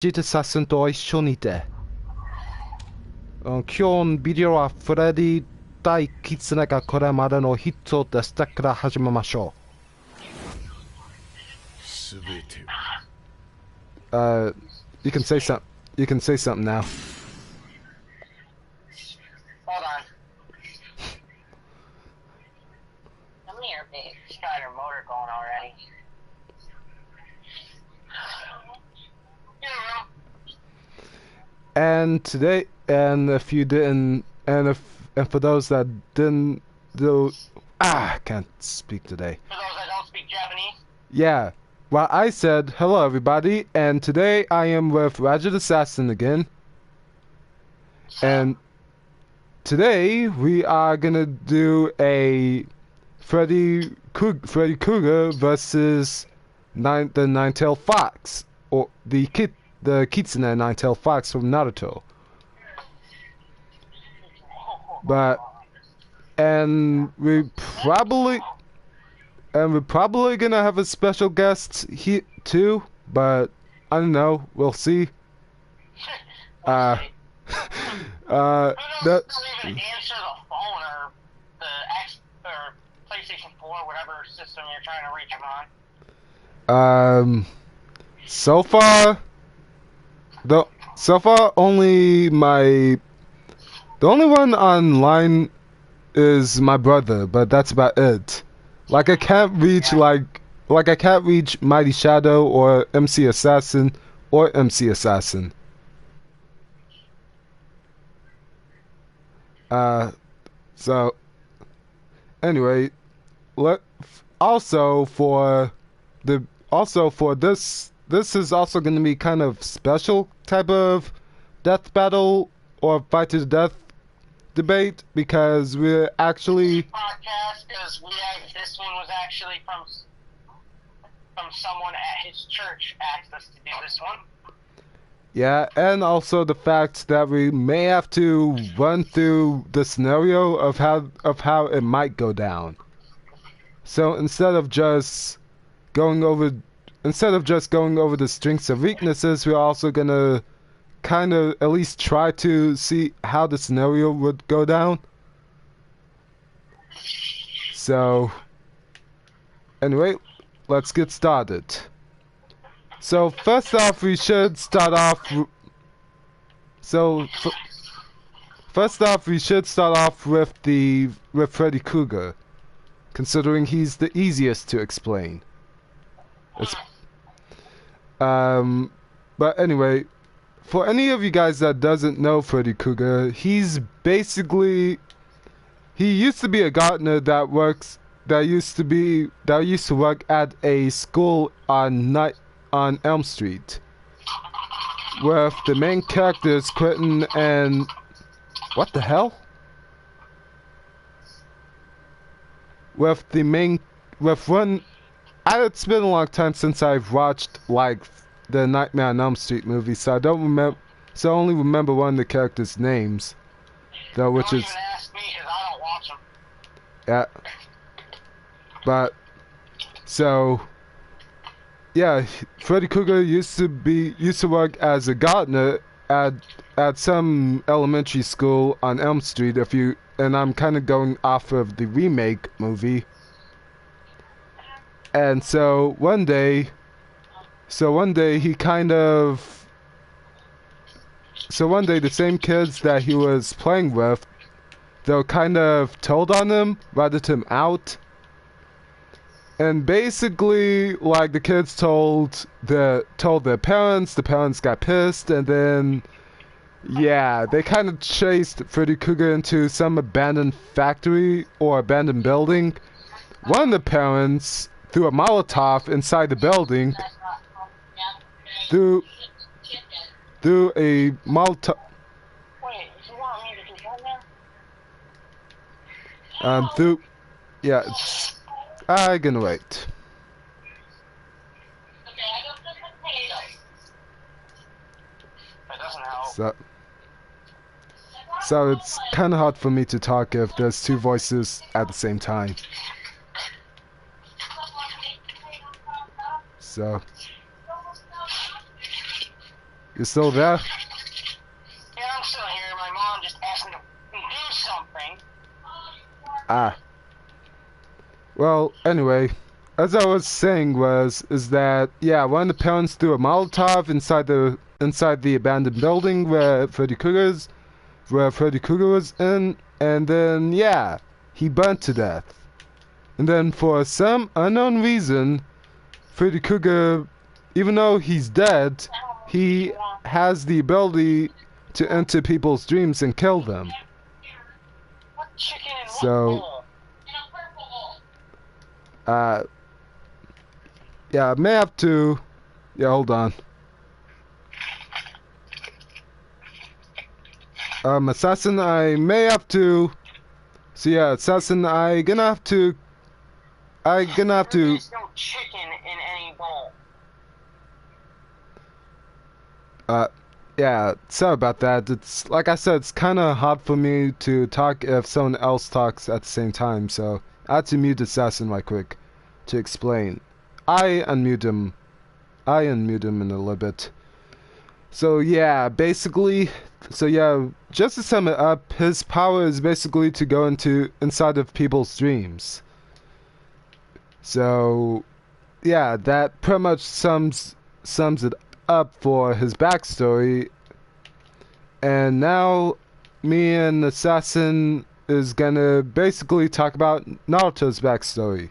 ジトさんと一緒にて、今日のビデオはフレディ対キツネがこれまでのヒットでしたから始めましょすべてう。You can say something. You can say something now. Hold on. Come here, big spider motor going already. And today, and if you didn't, and for those that didn't do, I can't speak today. For those that don't speak Japanese, Yeah. Well, I said hello everybody, and today I am with Roger the Assassin again. And today we are gonna do a Freddy Krueger versus the Nine-Tailed Fox, or the Kitsune Nine-Tailed Fox from Naruto. And we're probably gonna have a special guest here too, but I don't know. We'll see. who knows if That. they'll even answer the phone or the or PlayStation 4, whatever system you're trying to reach them on. So far, only the only one online is my brother, but that's about it. Like I can't reach I can't reach Mighty Shadow or MC Assassin or MC Assassin. So anyway, also for this is also going to be kind of special type of death battle or fight to the death debate, because we're actually Podcast, because this one was actually from someone at his church asked us to do this one. yeah, and also the fact that we may have to run through the scenario of how it might go down. So instead of just going over the strengths and weaknesses, we're also gonna kind of at least try to see how the scenario would go down. So anyway, let's get started. So first off, we should start off. First off, we should start off with Freddy Krueger, considering he's the easiest to explain. But anyway, for any of you guys that doesn't know Freddy Krueger, he used to be a gardener that used to work at a school on Elm Street, with the main characters Quentin and what the hell? It's been a long time since I've watched like the Nightmare on Elm Street movie, so I don't remember. So I only remember one of the characters' names, though, which is. Don't even ask me, because I don't watch them. Yeah. But so yeah, Freddy Krueger used to work as a gardener at some elementary school on Elm Street. And I'm kind of going off of the remake movie. And so one day the same kids that he was playing with, they kind of told on him, ratted him out. And basically, like, the kids told their parents, the parents got pissed, and then, yeah, they kind of chased Freddy Krueger into some abandoned factory or abandoned building. One of the parents threw a Molotov inside the building, threw a Molotov. Wait, you want me to do that now? Yeah, I'm gonna wait. Okay, I got the potatoes. That doesn't help. So it's kind of hard for me to talk if there's two voices at the same time. So You still there? Yeah, I'm still here. My mom just asked me to do something. Ah. Well, anyway, as I was saying is that, yeah, one of the parents threw a Molotov inside the abandoned building where Freddy Krueger was in, and then, yeah, he burnt to death. And then for some unknown reason, Freddy Krueger, even though he's dead, he has the ability to enter people's dreams and kill them. So, yeah, I may have to, yeah, hold on. Assassin, I may have to, so yeah, Assassin, I'm gonna have to, There's no chicken in any bowl. Yeah, sorry about that. It's, like I said, it's kinda hard for me to talk if someone else talks at the same time, so I had to mute Assassin right quick to explain. I unmute him in a little bit. So yeah, basically, just to sum it up, his power is basically to go inside of people's dreams. So, yeah, that pretty much sums it up for his backstory. And now, me and Assassin is gonna basically talk about Naruto's backstory.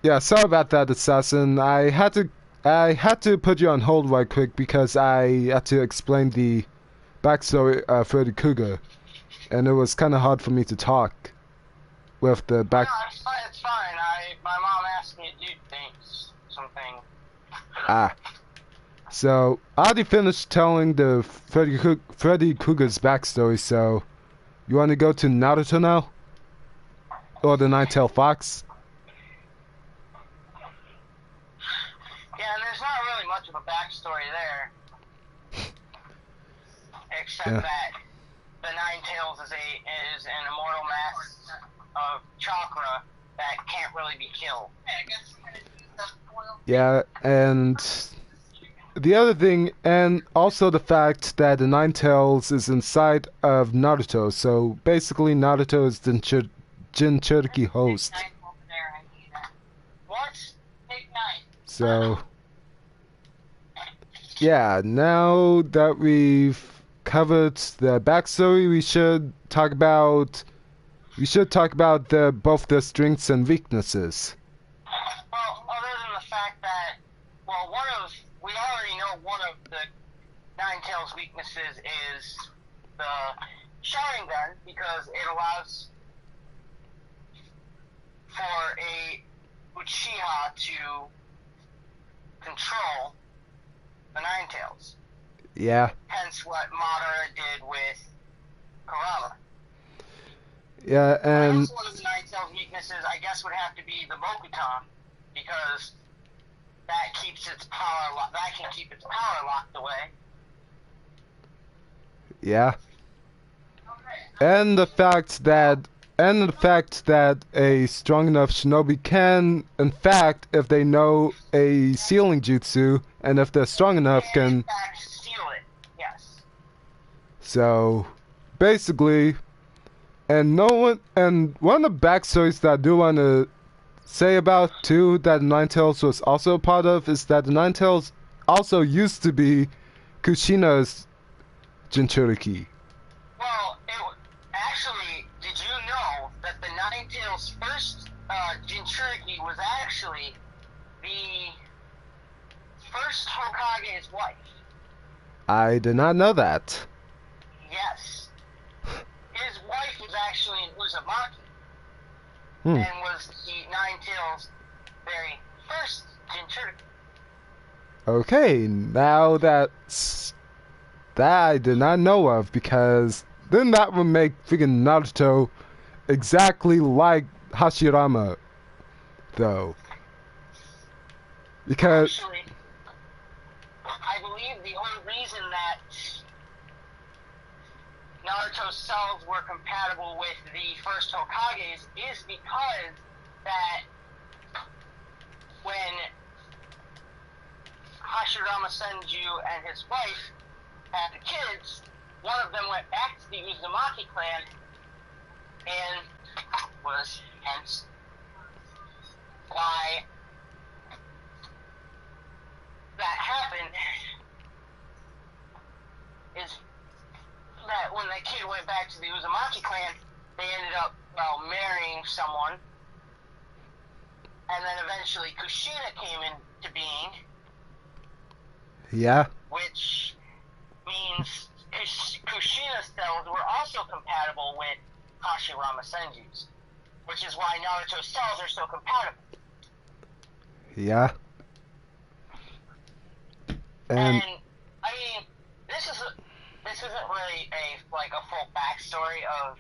Yeah, sorry about that, Assassin. I had to put you on hold right quick because I had to explain the backstory of Freddy Krueger, and it was kind of hard for me to talk with the back. No, it's fine. My mom asked me to do something. So I already finished telling the Freddy Krueger's backstory. So you want to go to Naruto now, or the Nine-Tailed Fox? Yeah, and there's not really much of a backstory there, except that the Nine-Tails is an immortal mass of chakra that can't really be killed. Yeah, and the other thing, and also the fact that the Nine-Tails is inside of Naruto, so basically Naruto is the Jinchuriki host. So, yeah, now that we've covered the backstory, we should talk about both their strengths and weaknesses. Well, other than the fact that, we already know one of the Nine-Tails weaknesses is the Sharingan, because it allows for a Uchiha to control the Nine-Tails. Yeah. Hence what Madara did with Kurama. Yeah, and one of the Nine-Tails weaknesses, I guess, would have to be the Mokuton, because that keeps its power. That can keep its power locked away. Yeah. And the fact that a strong enough shinobi can, in fact, if they know a sealing jutsu, and if they're strong enough, can in fact seal it. Yes. So, basically, and one of the backstories that I do want to say about too that Nine-Tails was also a part of is that the Nine-Tails also used to be Kushina's Jinchuriki. Well, actually, did you know that the Nine-Tails' first Jinchuriki was actually the first Hokage's wife? I did not know that. Yes. His wife was actually an Uzumaki. And was the Nine-Tails' very first Jinchuriki. Okay, now that I did not know of, because then that would make freaking Naruto exactly like Hashirama, though. Because actually, I believe the only reason that Naruto's cells were compatible with the first Hokage's is because that when Hashirama Senju and his wife had the kids, one of them went back to the Uzumaki clan and was hence why that happened is that when the kid went back to the Uzumaki clan, they ended up, marrying someone. And then eventually Kushina came into being. Yeah. Which means Kushina's cells were also compatible with Hashirama Senju's. Which is why Naruto's cells are so compatible. Yeah. And I mean, this isn't really a full backstory of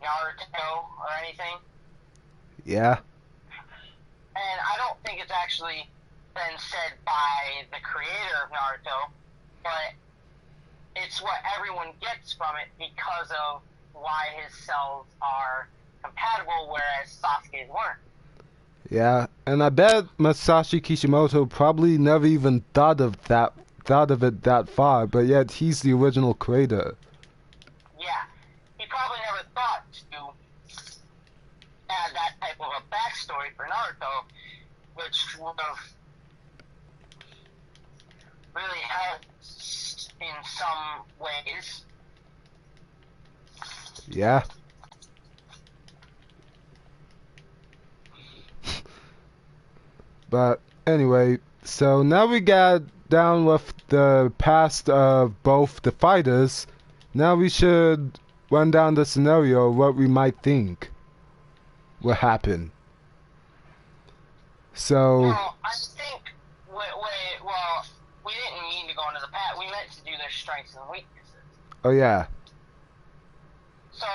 Naruto or anything. Yeah. And I don't think it's actually been said by the creator of Naruto, but it's what everyone gets from it because of why his cells are compatible, whereas Sasuke's weren't. Yeah, and I bet Masashi Kishimoto probably never even thought of it that far, but yet he's the original creator. Yeah, he probably never thought to add that type of a backstory for Naruto, which would have really helped in some ways. Yeah. But anyway, so now we got down with the past of both the fighters. Now we should run down the scenario, what we might think will happen. So... Well, I think, we didn't mean to go into the past. We meant to do their strengths and weaknesses. Oh, yeah. So,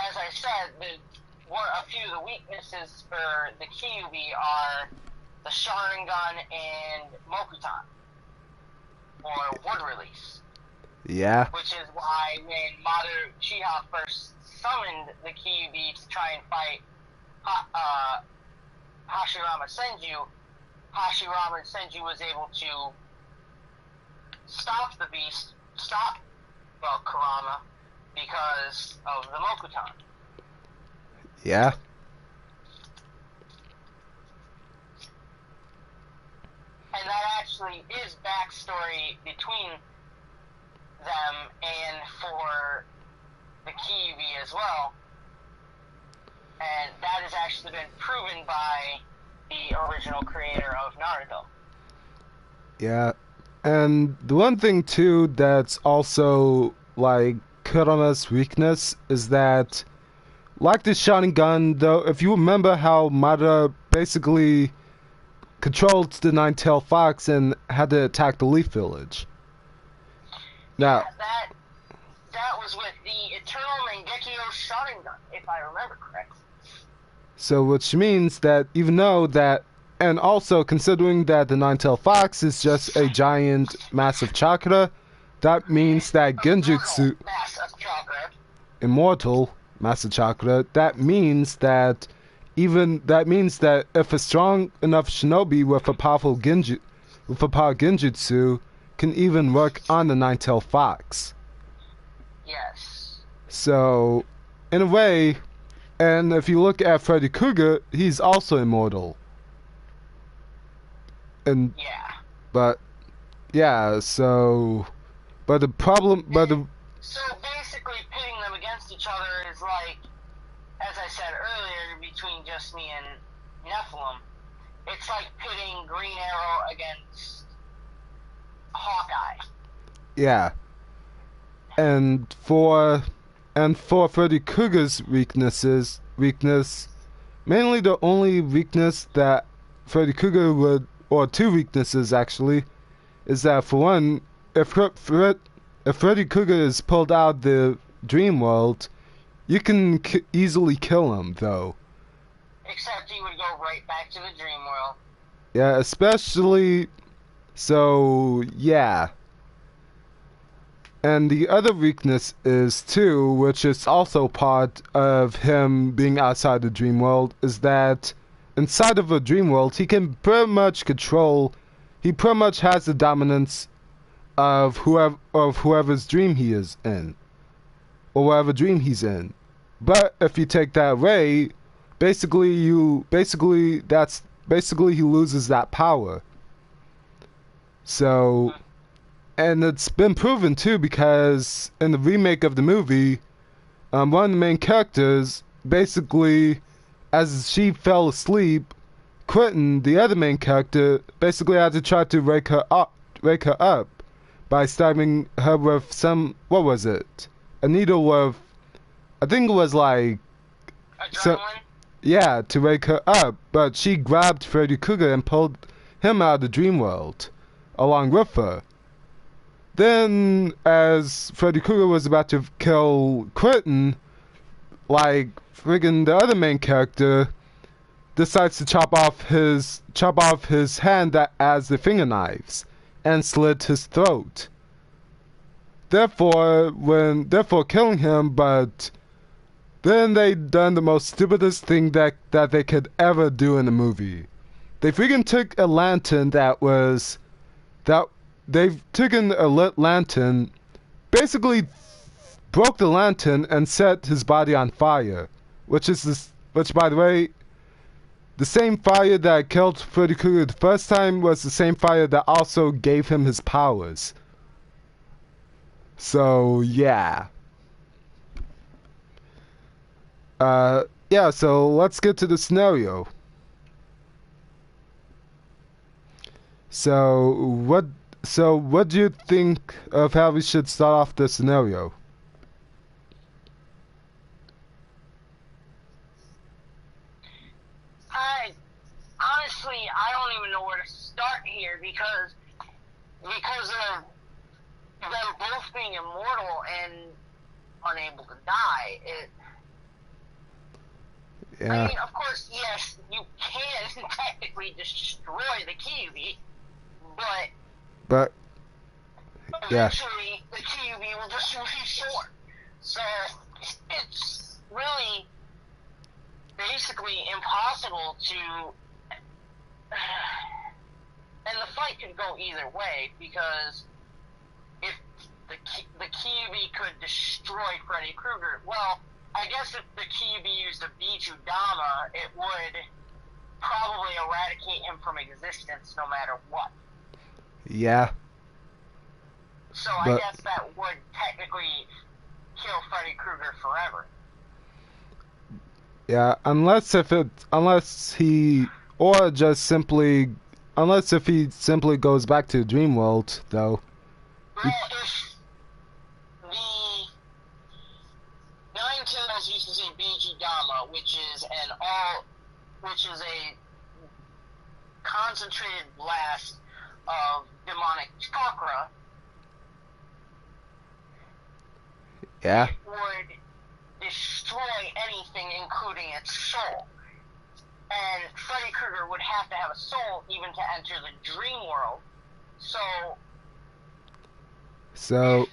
as I said, a few of the weaknesses for the Kyuubi are the Sharingan and Mokutan, or wood release. Yeah. Which is why when Maru Uchiha first summoned the Kyuubi to try and fight Hashirama Senju, Hashirama Senju was able to stop the beast, Kurama, because of the Mokutan. Yeah. And that actually is backstory between them and for the Kyuubi as well. And that has actually been proven by the original creator of Naruto. Yeah. And the one thing too that's also like Kurama's weakness is that, like the Sharingan, though, if you remember how Madara basically controlled the Nine-Tailed Fox and had to attack the Leaf Village. Now, yeah, that was with the Eternal Mangekyo Sharingan, if I remember correctly. So, which means that even though that, and also considering that the Nine-Tailed Fox is just a giant, massive chakra, that means that Genjutsu, immortal massive chakra, that means that if a strong enough shinobi with a power genjutsu can even work on the Nine-Tailed Fox. Yes. So, in a way, and if you look at Freddy Krueger, he's also immortal. And yeah. But yeah, so so basically pitting them against each other is like, as I said earlier, between just me and Nephilim, it's like pitting Green Arrow against Hawkeye. Yeah. And for Freddy Krueger's weakness, mainly the only weakness that Freddy Krueger would, or two weaknesses actually, is that for one, if Freddy Krueger is pulled out the dream world, you can easily kill him, though. Except he would go right back to the dream world. Yeah, especially... So, yeah. And the other weakness is, too, which is also part of him being outside the dream world, is that inside of a dream world, he can pretty much control he pretty much has the dominance of whoever's dream he is in, or whatever dream he's in. But if you take that away, basically he loses that power. So, and it's been proven too, because in the remake of the movie, one of the main characters, basically, as she fell asleep, Quentin, the other main character, basically had to try to wake her up by stabbing her with some, what was it? A needle with, I think it was like, yeah, to wake her up. But she grabbed Freddy Krueger and pulled him out of the dream world, along with her. Then, as Freddy Krueger was about to kill Quentin, like, friggin' the other main character decides to chop off his hand as the finger knives and slit his throat. Therefore killing him, but then they done the most stupidest thing that they could ever do in the movie. They friggin' took a lantern they've taken a lit lantern, basically broke the lantern and set his body on fire, which by the way, the same fire that killed Freddy Krueger the first time was the same fire that also gave him his powers. So, yeah. Yeah, so let's get to the scenario. So what do you think of how we should start off the scenario? Honestly, I don't even know where to start here because of them both being immortal and unable to die. Yeah. I mean, of course, yes, you can technically destroy the Kyuubi, but yeah, eventually the Kyuubi will just restore. So it's really basically impossible to. And the fight could go either way, because if the Kyuubi could destroy Freddy Krueger, well, I guess if the Kyuubi used a Biju Dama, it would probably eradicate him from existence no matter what. Yeah. So I guess that would technically kill Freddy Krueger forever. Yeah, unless if he simply goes back to the dream world, though. Well, if the Nine Tails uses a Biju Dama, which is a concentrated blast of demonic chakra, yeah, it would destroy anything, including its soul. And Freddy Krueger would have to have a soul even to enter the dream world. So if the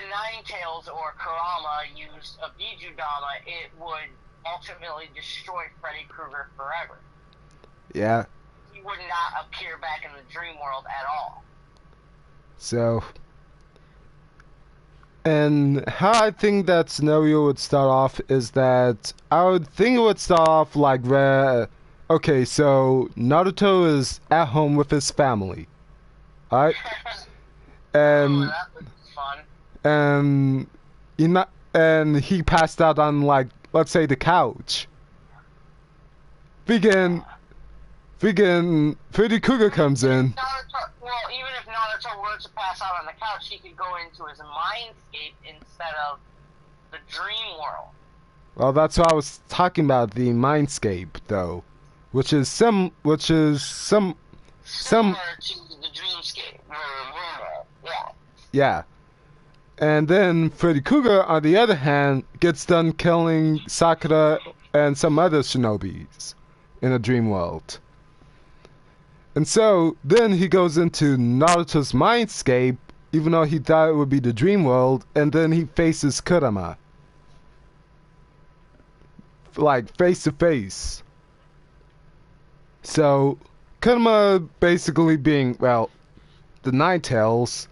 Nine Tails or Kurama used a Biju Dama, it would ultimately destroy Freddy Krueger forever. Yeah. He would not appear back in the dream world at all. So, and how I think that scenario would start off is that I would think it would start off like where, okay, so Naruto is at home with his family, alright? And that was fun. And he passed out on, like, let's say the couch. Freaking Freddy Krueger comes in. Well, even if Naruto were to pass out on the couch, he could go into his mindscape instead of the dream world. Well, that's what I was talking about, the mindscape, though, which is similar to the dreamscape, yeah. Yeah. And then Freddy Krueger, on the other hand, gets done killing Sakura and some other shinobis in a dream world. And so, then he goes into Naruto's mindscape, even though he thought it would be the dream world, and then he faces Kurama. Like, face to face. So, Kurama basically being, well, the Ninetales,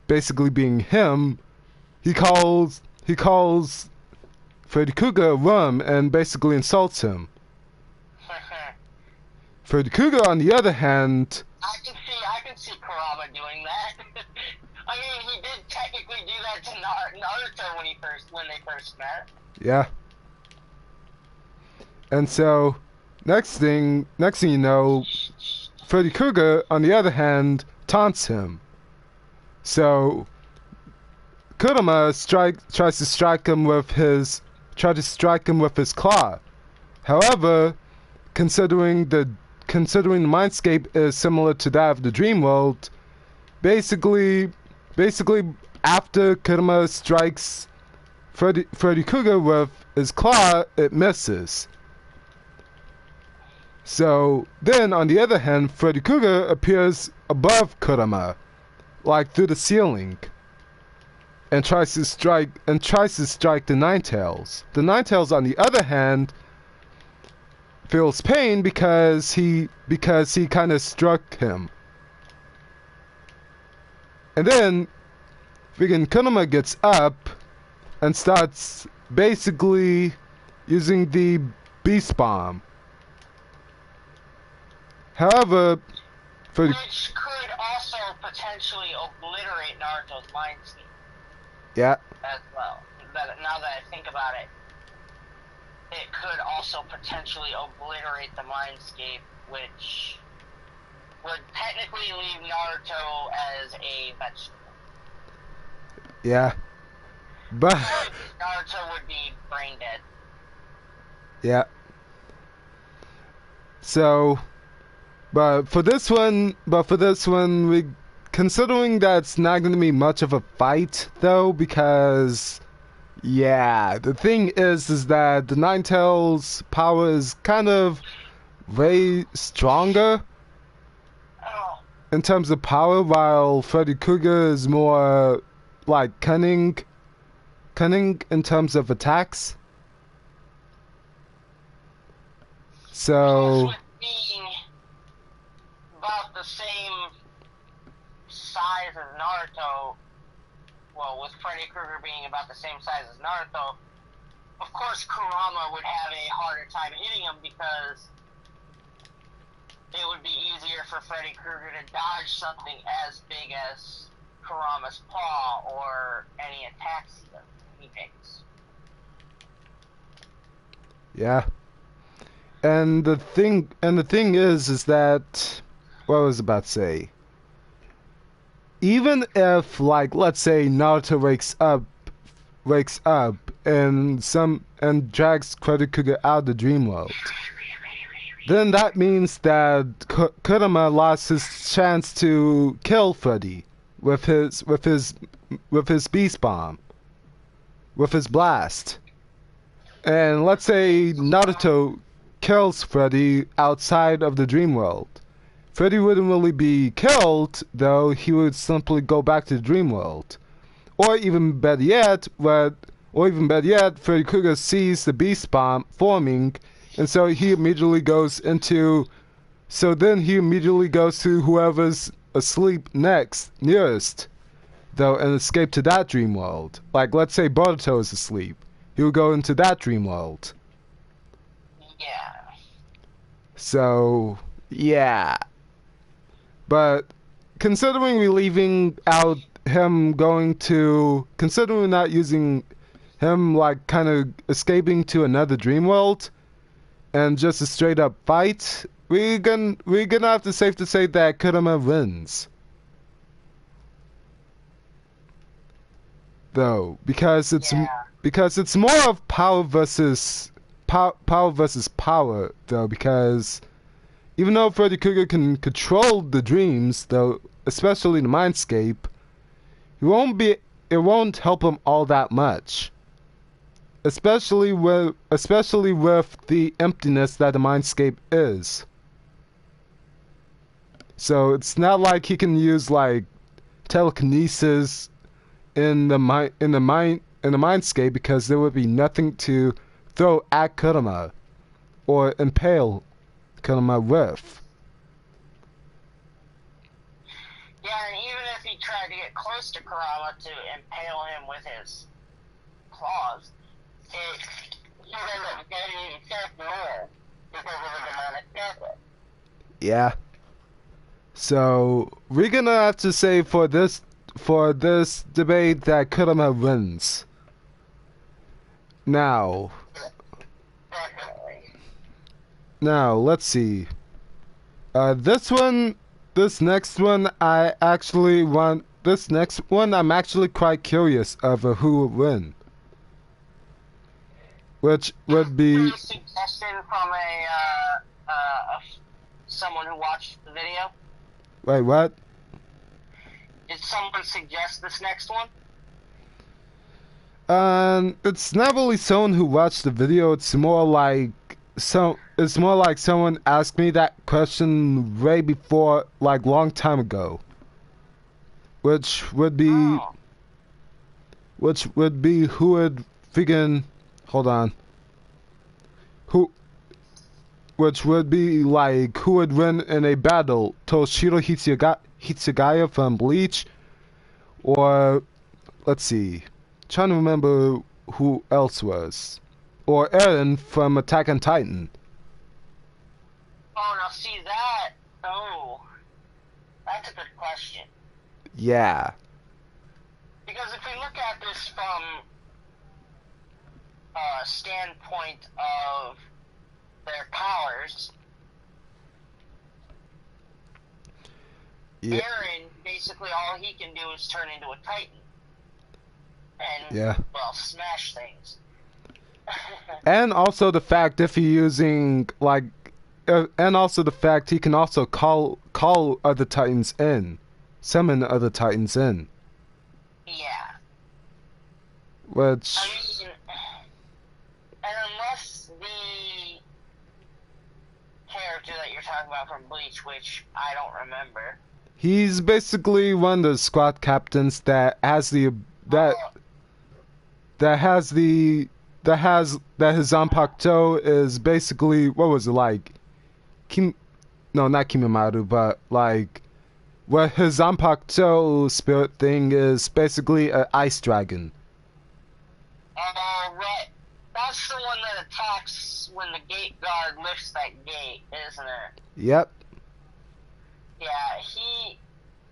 basically being him, he calls Freddy Krueger a worm and basically insults him. Freddy Krueger, on the other hand, I can see Kurama doing that. I mean, he did technically do that to Naruto when they first met. Yeah. And so, next thing you know, Freddy Krueger, on the other hand, taunts him. So Kurama tries to strike him with his claw. However, considering the mindscape is similar to that of the dream world, basically after Kurama strikes Freddy Krueger with his claw, it misses. So then, on the other hand, Freddy Krueger appears above Kurama, like through the ceiling, and tries to strike the Ninetales. The Ninetales, on the other hand, feels pain because he kind of struck him. And then freaking Kurama gets up and starts basically using the Beast Bomb. However, which could also potentially obliterate Naruto's mindscape. Yeah. As well. Now that I think about it, it could also potentially obliterate the mindscape, which would technically leave Naruto as a vegetable. Yeah. But Naruto would be brain dead. Yeah. So, but for this one, we considering that's not going to be much of a fight, though, because yeah, the thing is that the Ninetales' power is kind of way stronger in terms of power, while Freddy Krueger is more like cunning in terms of attacks. So, with being about the same size as Naruto, well, with Freddy Krueger being about the same size as Naruto, of course Kurama would have a harder time hitting him because it would be easier for Freddy Krueger to dodge something as big as Kurama's paw or any attacks he makes. Yeah. And the thing is that what I was about to say. Even if, like, let's say Naruto wakes up and drags Freddy Krueger out of the dream world, then that means that Kurama lost his chance to kill Freddy with his beast bomb, with his blast. And let's say Naruto kills Freddy outside of the dream world. Freddy wouldn't really be killed, though. He would simply go back to the dream world. Or even better yet, Freddy Krueger sees the beast bomb forming, and so he immediately goes to whoever's asleep nearest, though, and escape to that dream world. Like, let's say Boruto is asleep. He would go into that dream world. Yeah. So, yeah. But considering we're leaving out him considering not using him, like, kind of escaping to another dream world and just a straight up fight, we're gonna have to safe to say that Kurama wins. Though, because it's more of power versus power, though, because even though Freddy Krueger can control the dreams, though, especially the mindscape, it won't help him all that much. Especially with the emptiness that the mindscape is. So it's not like he can use, like, telekinesis in the mindscape, because there would be nothing to throw at Kurama or impale Kurama with. and even if he tried to get close to Kurama to impale him with his claws, he would end up getting himself more because of the demonic power. Yeah. So we're gonna have to say for this debate that Kurama wins. Now. Definitely. Now let's see. This next one, I'm actually quite curious of who would win. Which would be A suggestion from someone who watched the video. Wait, what? Did someone suggest this next one? It's not really someone who watched the video. It's more like someone asked me that question way before, like, long time ago. Which would be who would friggin' hold on. Which would be like who would win in a battle, Toshiro Hitsugaya from Bleach, or let's see, trying to remember who else was, or Eren from Attack on Titan. Oh, now see that? Oh, that's a good question. Yeah. Because if we look at this from a standpoint of their powers, Yeah. Eren, basically all he can do is turn into a Titan. And, Yeah. well, smash things. And also the fact if you're using like, and also the fact he can also call other Titans in, summon other Titans in. Yeah. Which. I mean, and unless the character that you're talking about from Bleach, which I don't remember. He's basically one of the squad captains that has his Zanpakuto is basically, what was it like? No, not Kimimaro, but like what his Zanpakuto spirit thing is basically an ice dragon. Right. That's the one that attacks when the gate guard lifts that gate, isn't it? Yep. Yeah,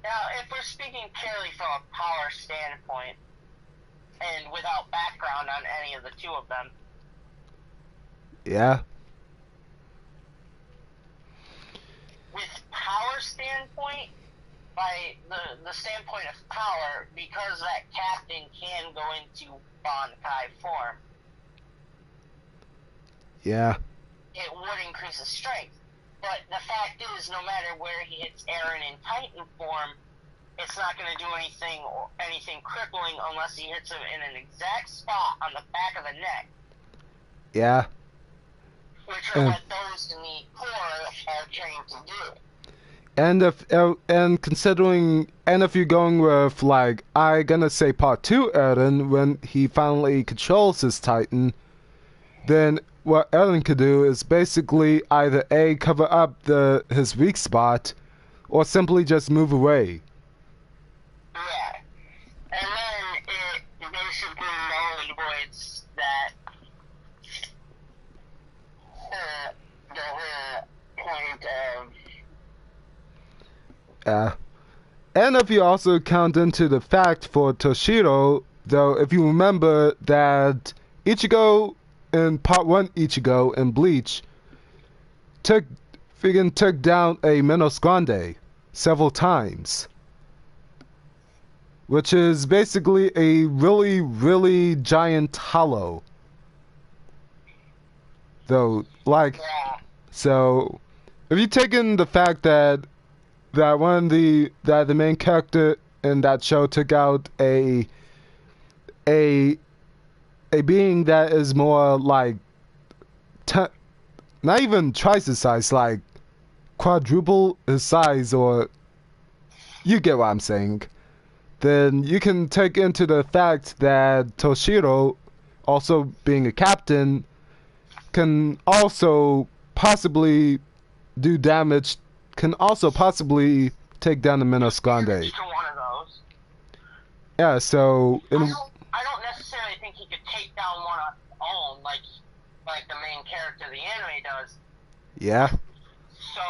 now, if we're speaking purely from a power standpoint, and without background on any of the two of them. Yeah. With power standpoint, by the standpoint of power, because that captain can go into Bankai form. Yeah. It would increase his strength. But the fact is, no matter where he hits Eren in Titan form, it's not going to do anything crippling unless he hits him in an exact spot on the back of the neck. Yeah. Which are what those in the core are trained to do. And if you're going with, like, I'm gonna say part 2 Eren, when he finally controls his Titan, then what Eren could do is basically either A, cover up his weak spot, or simply just move away. Yeah. And then it basically null and voids that the whole point of... And if you also count into the fact for Toshiro, though, if you remember that Ichigo in part 1 Ichigo in Bleach took down a Minos Grande several times, which is basically a really, really giant hollow. Though, like, so if you take in the fact that the main character in that show took out a being that is more like not even twice his size, like quadruple his size, or you get what I'm saying, then you can take into the fact that Toshiro, also being a captain, can also possibly do damage, can also possibly take down the Minos Grande. To one of those. Yeah, so I don't necessarily think he could take down one on his own like the main character of the anime does. yeah. So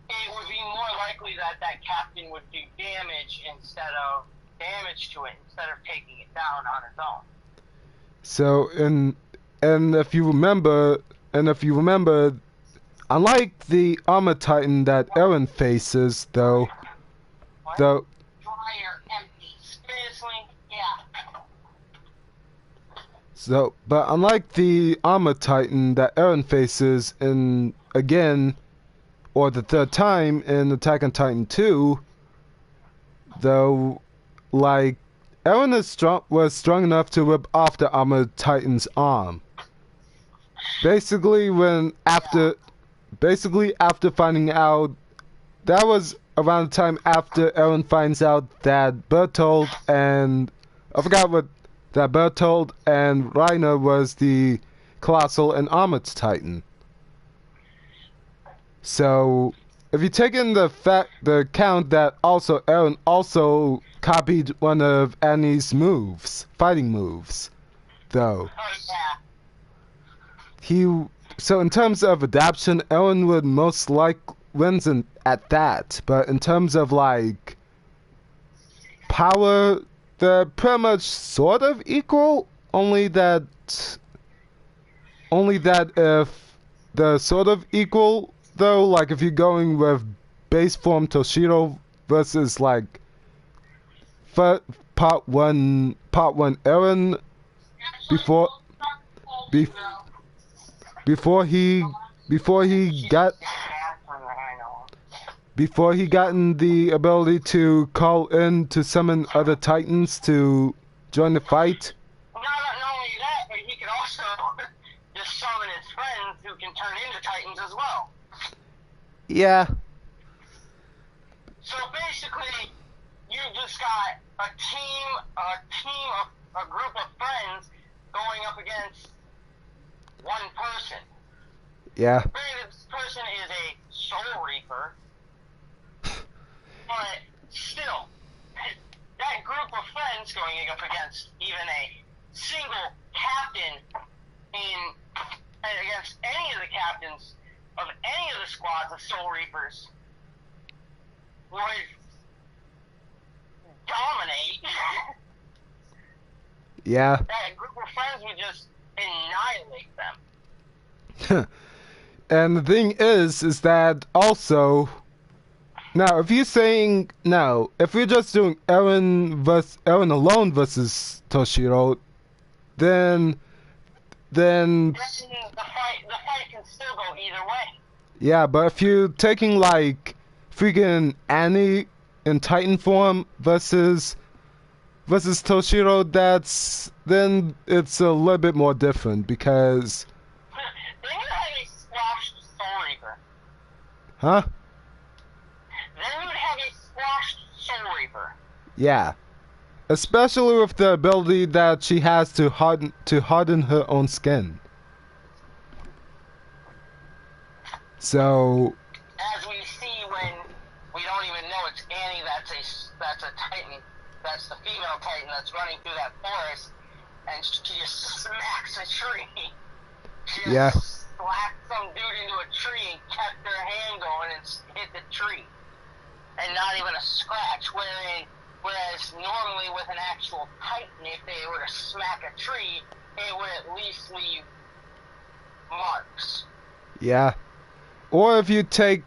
it would be more likely that that captain would do damage to it instead of taking it down on its own. So and if you remember, unlike the Armor Titan that Eren faces, though, What? though, Dry or empty? Seriously? Yeah. so, but unlike the Armor Titan that Eren faces in again, or the third time in Attack on Titan 2, though, like Eren was strong enough to rip off the Armor Titan's arm. Basically, after finding out, that was around the time after Eren finds out that Bertold and Reiner was the Colossal and Armored Titan. So, if you take in the count that also Eren also copied one of Annie's fighting moves, though. Oh, yeah. So in terms of adaptation, Eren would most likely wins at that. But in terms of like power, they're pretty much sort of equal. Only that if they're sort of equal, though, like if you're going with base form Toshiro versus like part one Eren before he gotten the ability to call in to summon other Titans to join the fight. Not only that, but he could also just summon his friends who can turn into Titans as well. Yeah. So basically, you just got a group of friends going up against one person. Yeah. Granted, this person is a Soul Reaper, but still, that group of friends going up against even a single captain against any of the captains of any of the squads of Soul Reapers would dominate. Yeah. That group of friends would just annihilate them. And the thing is that also, now if you're just doing Eren alone versus Toshiro, then the fight can still go either way. Yeah, but if you're taking like freaking Annie in Titan form versus Toshiro, then it's a little bit more different because. Then you have a squashed Soul Reaper. Huh? Then you would have a squashed Soul Reaper. Yeah. Especially with the ability that she has to harden her own skin. So. As we see when we don't even know it's Annie that's a Titan, that's the female Titan that's running through that forest, and she just smacks a tree. She just slapped some dude into a tree and kept her hand going and hit the tree. And not even a scratch, whereas normally with an actual Titan, if they were to smack a tree, it would at least leave marks. Yeah. Or if you take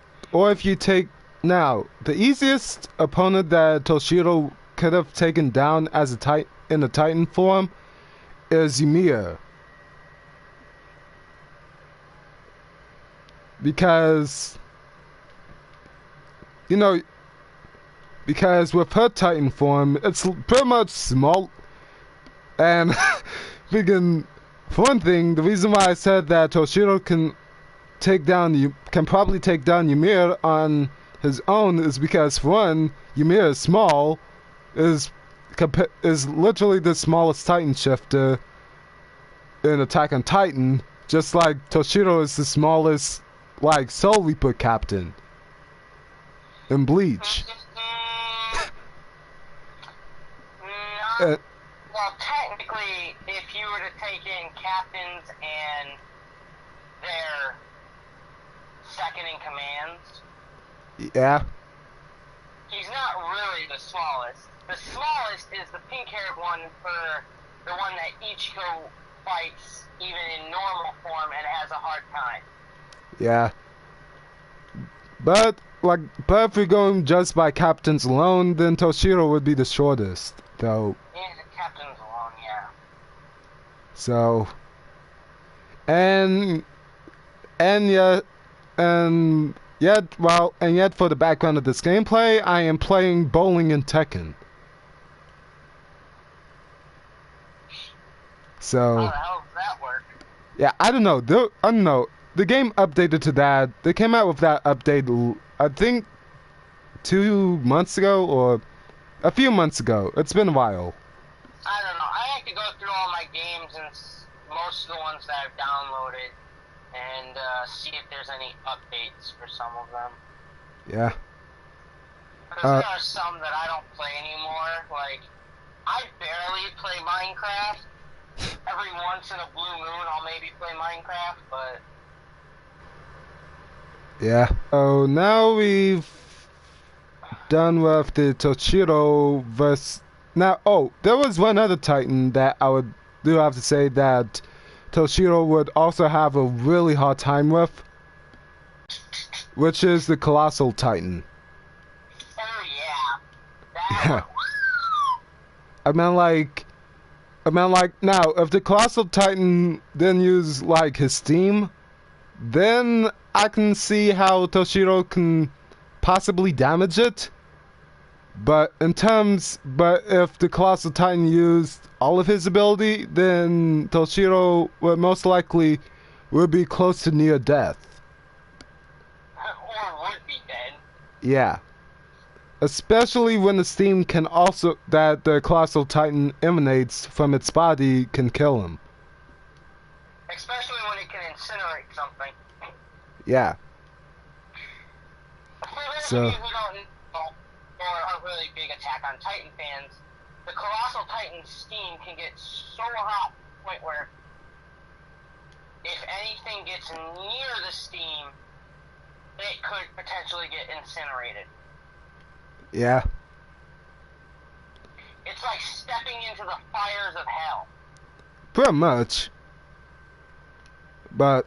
now, the easiest opponent that Toshiro could have taken down as in a Titan form is Ymir. Because with her Titan form, it's pretty much small. And for one thing, the reason why I said that Toshiro can probably take down Ymir on his own is because, for one, Ymir is small, is literally the smallest Titan shifter in Attack on Titan, just like Toshiro is the smallest, like, Soul Reaper captain. in Bleach. Well, technically, if you were to take in captains and their second-in-commands, yeah. He's not really the smallest. The smallest is the pink-haired one for the one that Ichigo fights even in normal form and has a hard time. Yeah. But if we're going just by captains alone, then Toshiro would be the shortest, though. Yeah, the captains alone, yeah. So, and yet for the background of this gameplay, I am playing bowling in Tekken. So, how the hell does that work? Yeah, I don't know. The game updated to that. They came out with that update, I think, 2 months ago or a few months ago. It's been a while. I don't know. I have to go through all my games and most of the ones that I've downloaded and see if there's any updates for some of them. Yeah. Because there are some that I don't play anymore. Like, I barely play Minecraft. Every once in a blue moon, I'll maybe play Minecraft, but... Yeah. So now we've done with the Toshiro versus... Now, there was one other Titan that I do have to say that Toshiro would also have a really hard time with, which is the Colossal Titan. Oh yeah. That I mean, now, if the Colossal Titan then use, his steam, then I can see how Toshiro can possibly damage it. But if the Colossal Titan used all of his ability, then Toshiro would most likely be close to near death. or would be dead. Yeah. Especially when the steam that the Colossal Titan emanates from its body can kill him. Especially when it can incinerate something. Yeah. For those So. of you who don't know, or are really big Attack on Titan fans, the Colossal Titan's steam can get so hot to the point where if anything gets near the steam, it could potentially get incinerated. Yeah. It's like stepping into the fires of hell. Pretty much. But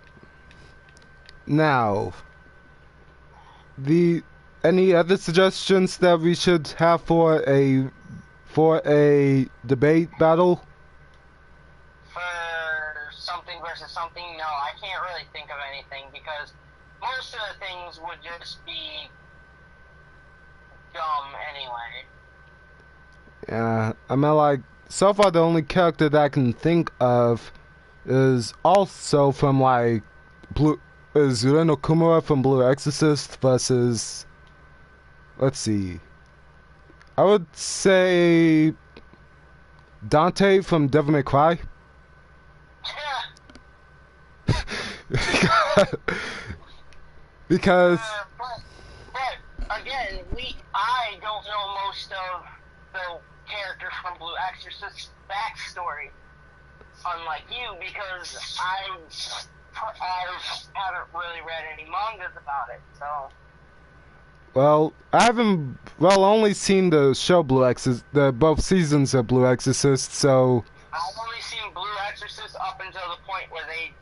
now, any other suggestions that we should have for a debate battle? For something versus something? No, I can't really think of anything because most of the things would just be dumb anyway. Yeah, I mean, so far the only character that I can think of is also from, is Reno Kumura from Blue Exorcist versus, let's see, I would say Dante from Devil May Cry. Because but again, I don't know most of the characters from Blue Exorcist's backstory, unlike you, because I haven't really read any mangas about it, so. Well, I haven't only seen the show Blue Exorcist, both seasons of Blue Exorcist, so. I've only seen Blue Exorcist up until the point where they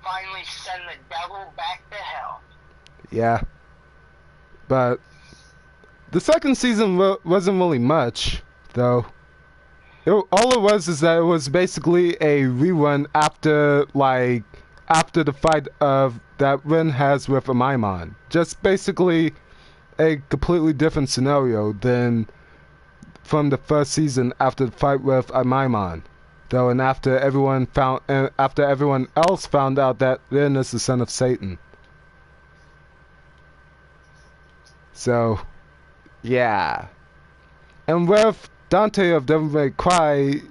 finally send the devil back to hell. Yeah. But the second season wasn't really much, though. All it was is that it was basically a rerun after the fight that Ren has with Amaimon. Just basically a completely different scenario than from the first season after the fight with Amaimon. Though, and after everyone else found out that Ren is the son of Satan. So, yeah. And with Dante of Devil May Cry,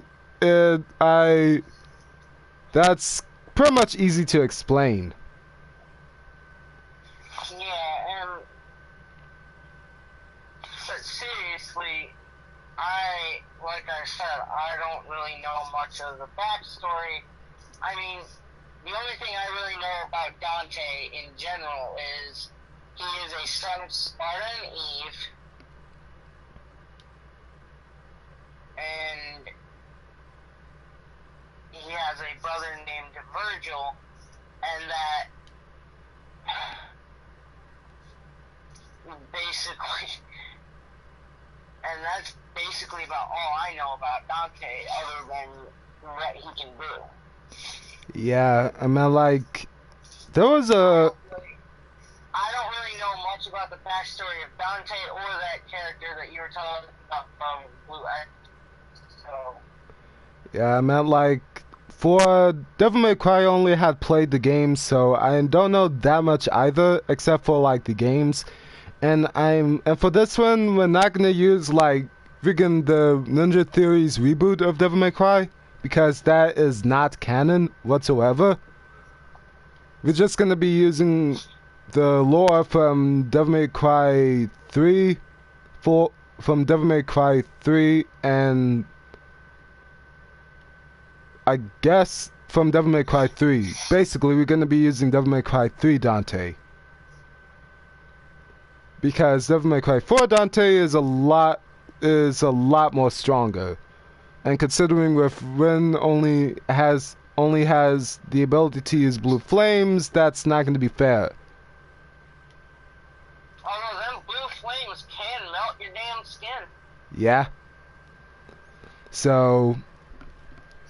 that's pretty much easy to explain. Yeah, and seriously, like I said, I don't really know much of the backstory. I mean, the only thing I really know about Dante in general is he is a son of Sparta and Eve, and he has a brother named Virgil, and that's basically about all I know about Dante, other than what he can do. Yeah, I mean, like, there was a... I don't really know much about the backstory of Dante or that character that you were talking about from Blue X. So... Yeah, I meant, like, for Devil May Cry, I only had played the games, so I don't know that much either, except for, like, the games. And for this one, we're not gonna use, like, freaking the Ninja Theory's reboot of Devil May Cry, because that is not canon whatsoever. We're just gonna be using the lore from Devil May Cry 3, from Devil May Cry 3, and I guess from Devil May Cry 3. Basically, we're gonna be using Devil May Cry 3 Dante. Because Devil May Cry 4 Dante is a lot more stronger. And considering with Rin only has the ability to use blue flames, that's not going to be fair. Oh no, them blue flames can melt your damn skin. Yeah. So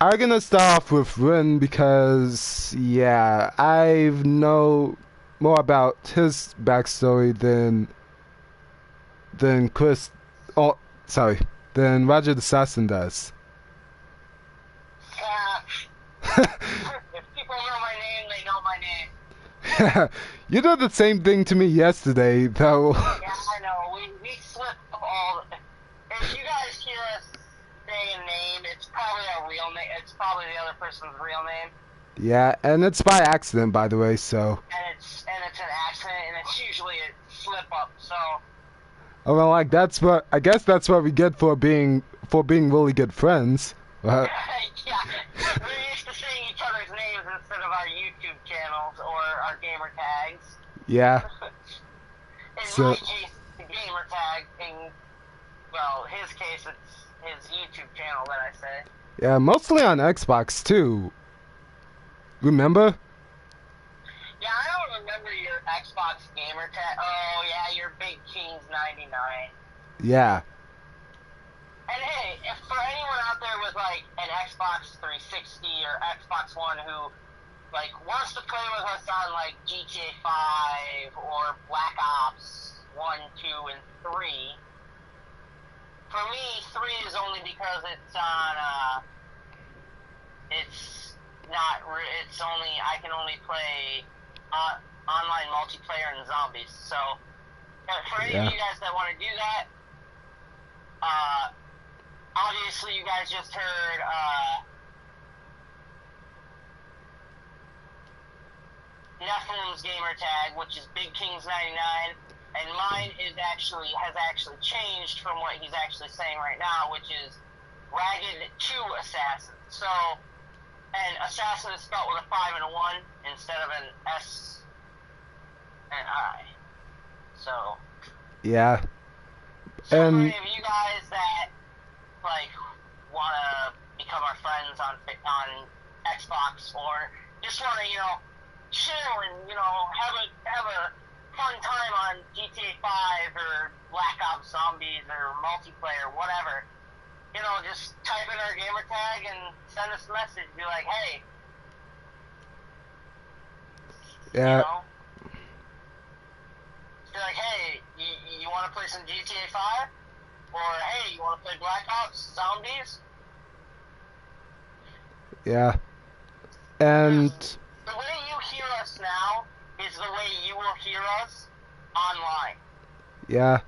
I'm gonna start off with Rin because, yeah, I know more about his backstory than than Roger the Assassin does. If people know my name, they know my name. You did the same thing to me yesterday, though. Yeah, I know. We slip all. If you guys hear us say a name, it's probably our real name. It's probably the other person's real name. Yeah, and it's by accident, by the way. So. And it's an accident, and it's usually a slip up. So. Oh, well, like I guess that's what we get for being really good friends. Yeah, we're used to saying each other's names instead of our YouTube channels or our gamer tags. Yeah. In my case, the gamer tag, well, his case, it's his YouTube channel that I say. Yeah, mostly on Xbox too. Remember? Yeah, I don't remember your Xbox gamer tag. Oh yeah, your Big Kings 99. Yeah. And hey, if for anyone out there with like an Xbox 360 or Xbox One who like wants to play with us on like GTA 5 or Black Ops 1, 2, and 3, for me 3 is only because it's on I can only play online multiplayer and zombies. So for any of you guys that want to do that, obviously, you guys just heard Nephilim's gamer tag, which is Big Kings 99, and mine has actually changed from what he's actually saying right now, which is Ragged 2 Assassin. So, and assassin is spelled with a 5 and a 1 instead of an S and I. So. Yeah. So for any of you guys that like want to become our friends on Xbox, or just want to chill and have a fun time on GTA 5 or Black Ops Zombies or multiplayer, whatever, just type in our gamer tag and send us a message. Be like, hey, yeah. Be like, hey, you want to play some GTA 5? Or, hey, you want to play Black Ops Zombies? Yeah. And the way you hear us now is the way you will hear us online. Yeah.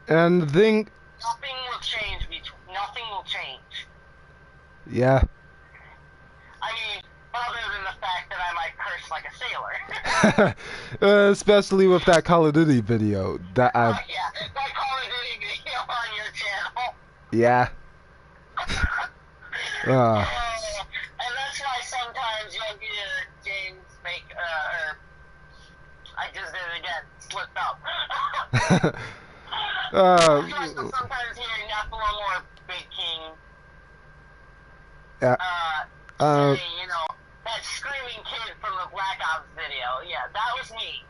And the thing... Nothing will change. Nothing will change. Yeah. I mean, other than the fact that I might curse like a sailor. Especially with that Call of Duty video that I... Yeah, that Call of Duty video. Yeah. And that's why sometimes you'll hear James make, or I just did it again, slipped up. That's why sometimes hear Nephilim or Big King Yeah. say, you know, that screaming kid from the Black Ops video. Yeah, that was me.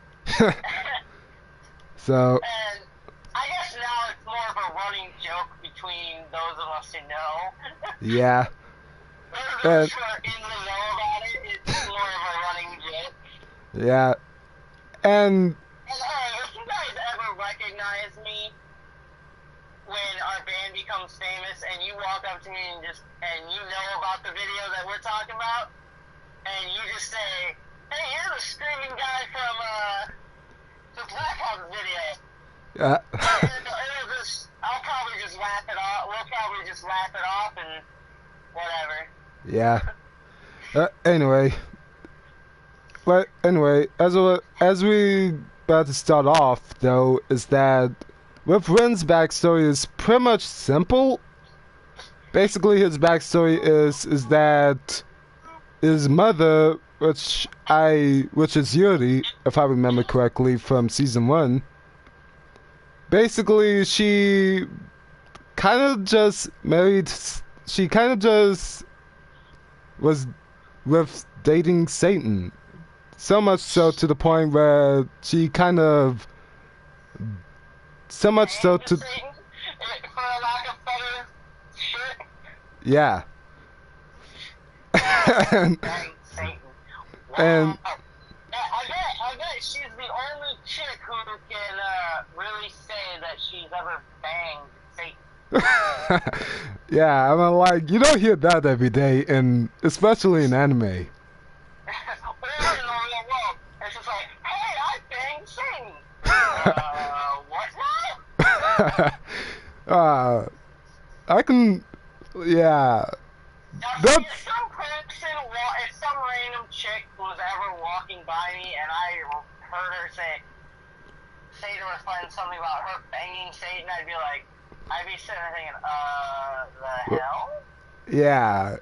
So. And I guess now it's more of a running joke between those of us who know. Yeah. Those who are in the know about it, it's more of a running joke. Yeah. And hey, if you guys ever recognize me when our band becomes famous and you walk up to me and you know about the video that we're talking about, and you just say, hey, you're the screaming guy from the Black Ops video. Yeah. I'll probably just laugh it off. We'll probably just laugh it off and whatever. Yeah. Anyway, as we about to start off, though, is that with Ren's backstory is pretty much simple. Basically, his backstory is that his mother, which is Yuri, if I remember correctly from season 1. Basically, she kind of just was with dating Satan. So much so to the point where she kind of... So much so to... For a lack of better shit. Yeah. and I bet she's the only chick who can really say that she's ever banged Satan. yeah, I mean, like, you don't hear that every day, and especially in anime. Or in the real world, it's just like, hey, I banged Satan. What now? I can, yeah. Now, That's... if some random chick was ever walking by me and I heard her say to her friend something about her banging Satan, I'd be sitting there thinking, the hell? Yeah,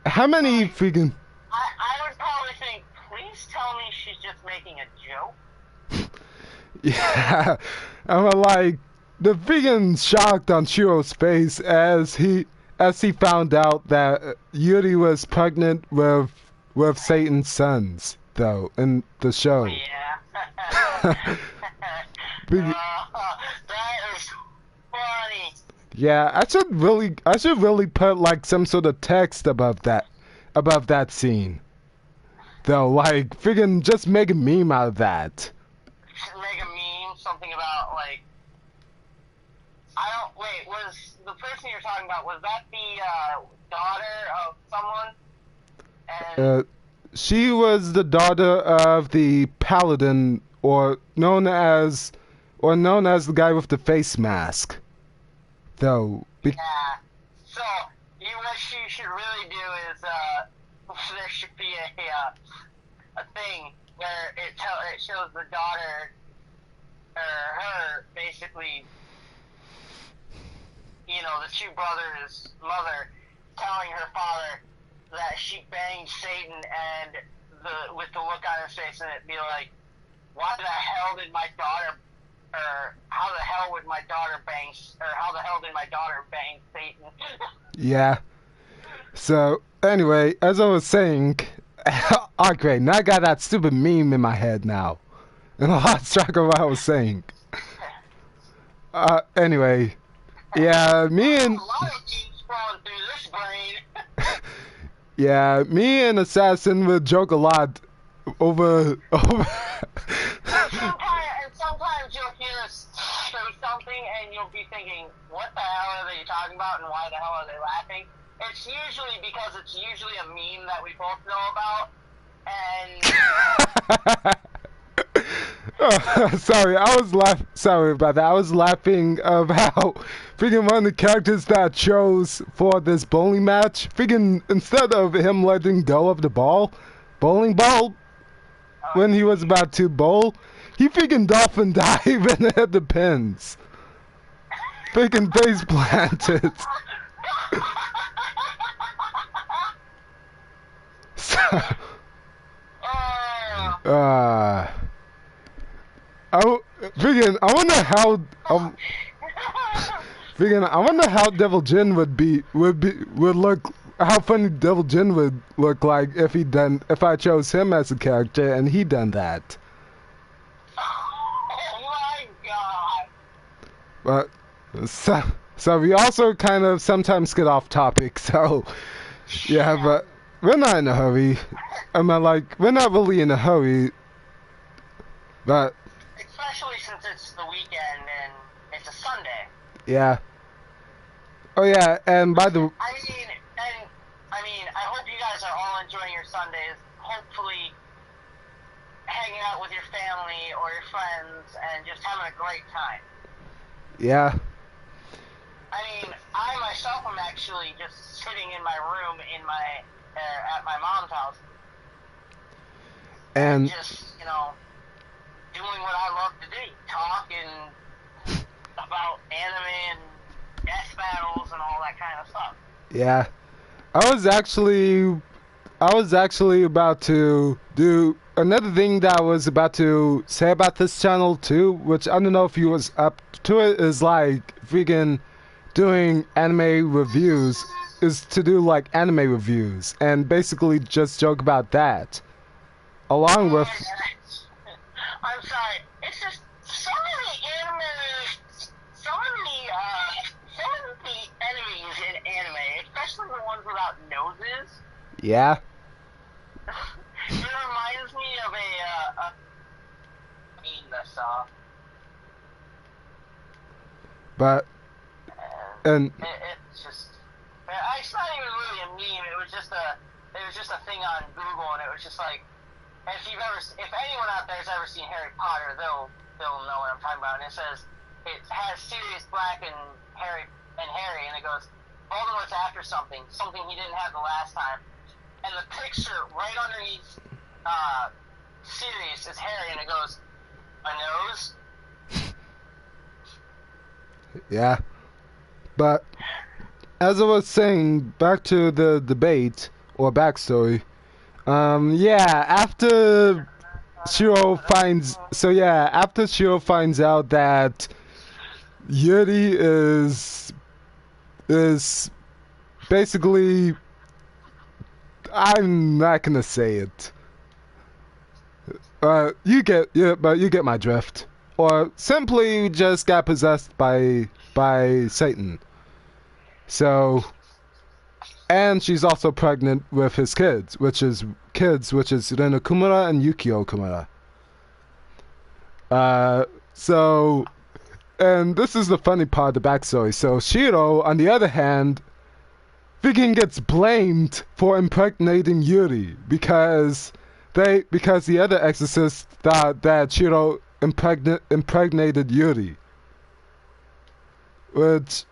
how many freaking... I would probably think, please tell me she's just making a joke. Yeah, the freaking shocked on Shiro's face as he found out that Yuri was pregnant with Satan's sons, though, in the show. Yeah. That is funny. Yeah, I should really put like some sort of text above that scene. Though, like, freaking just make a meme out of that. Make a meme, something about like, was the person you're talking about, was that the daughter of someone? And she was the daughter of the paladin, or known as the guy with the face mask. Though. Yeah. So, what she should really do is, there should be a thing where it shows the daughter, or her, basically, you know, the two brothers' mother telling her father that she banged Satan, and with the look on her face, and it'd be like, why the hell did my daughter, or how the hell would my daughter bang, or how the hell did my daughter bang Satan? Yeah. So, anyway, as I was saying, oh great, now I got that stupid meme in my head now. And I lost track of what I was saying. Anyway, yeah, me and... A lot of memes flowing through this brain. Yeah, me and Assassin would joke a lot over... Sometimes you'll hear us say something and you'll be thinking, what the hell are they talking about and why the hell are they laughing? It's usually because it's usually a meme that we both know about, and... sorry about that. I was laughing of how freaking one of the characters that I chose for this bowling match, freaking instead of him letting go of the bowling ball, when he was about to bowl, he freaking dolphin dive and hit the pins. freaking face planted. So, I wonder how I wonder how Devil Jin would look. How funny Devil Jin would look like if I chose him as a character and he done that. Oh my But god! so we also kind of sometimes get off topic. So yeah, but we're not in a hurry. I mean, like, we're not really in a hurry. But especially since it's the weekend and it's a Sunday. Yeah. Oh yeah, and by the I hope you guys are all enjoying your Sundays. Hopefully, hanging out with your family or your friends and just having a great time. Yeah. I myself am actually just sitting in my room at my mom's house. And just, doing what I love to do. Talking about anime and death battles and all that kind of stuff. Yeah. I was actually about to do another thing that I was about to say about this channel too, which I don't know if you was up to it, is like freaking doing anime reviews, is to do like anime reviews and basically just joke about that. Along with I'm sorry, it's just so many enemies in anime, especially the ones without noses. Yeah. It reminds me of a meme I saw. But and it's just, it's not even really a meme. It was just a thing on Google, and it was just like, if anyone out there has ever seen Harry Potter, they'll know what I'm talking about. And it says, it has Sirius Black and Harry, and it goes, Voldemort's after something he didn't have the last time. And the picture right underneath Sirius is Harry, and it goes, a nose? Yeah. But as I was saying, back to the debate or backstory. After Shiro finds out that Yuri is basically, I'm not gonna say it. You get my drift. Or simply just got possessed by Satan. So, and she's also pregnant with his kids, which is Reno Kumura and Yukio Kumura. And this is the funny part of the backstory. So Shiro, on the other hand, freaking gets blamed for impregnating Yuri because the other exorcists thought that Shiro impregnated Yuri, which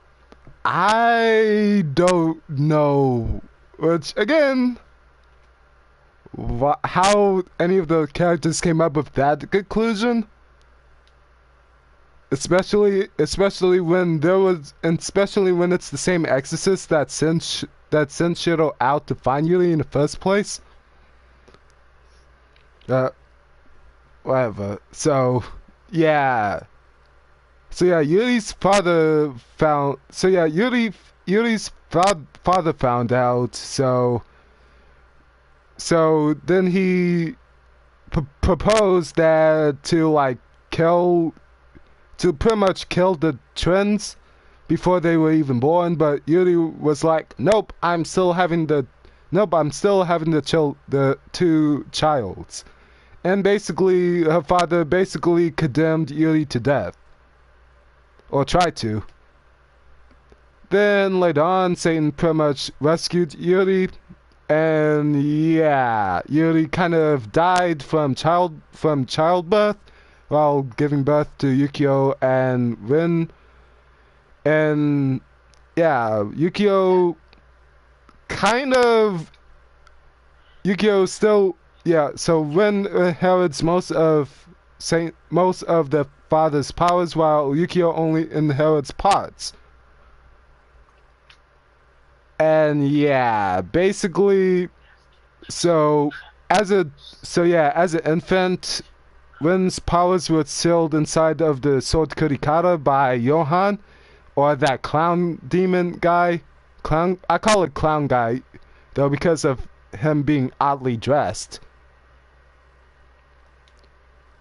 I don't know. Which again, how any of the characters came up with that conclusion, especially when it's the same exorcist that sent Shiro out to find Yuri in the first place. Whatever. So yeah. Yuri's father found. Yuri's father found out. So then he proposed that to pretty much kill the twins before they were even born. But Yuri was like, "Nope, I'm still having the two childs." And basically, her father condemned Yuri to death. Or tried to. Then later on, Satan pretty much rescued Yuri. And yeah, Yuri kind of died from childbirth while giving birth to Yukio and Rin. And yeah, Yukio still. Yeah, so Rin inherits most of the father's powers while Yukio only inherits parts. And yeah, basically, as an infant, Rin's powers were sealed inside of the sword Kurikata by Johan, or that clown demon guy. I call it clown guy, though, because of him being oddly dressed.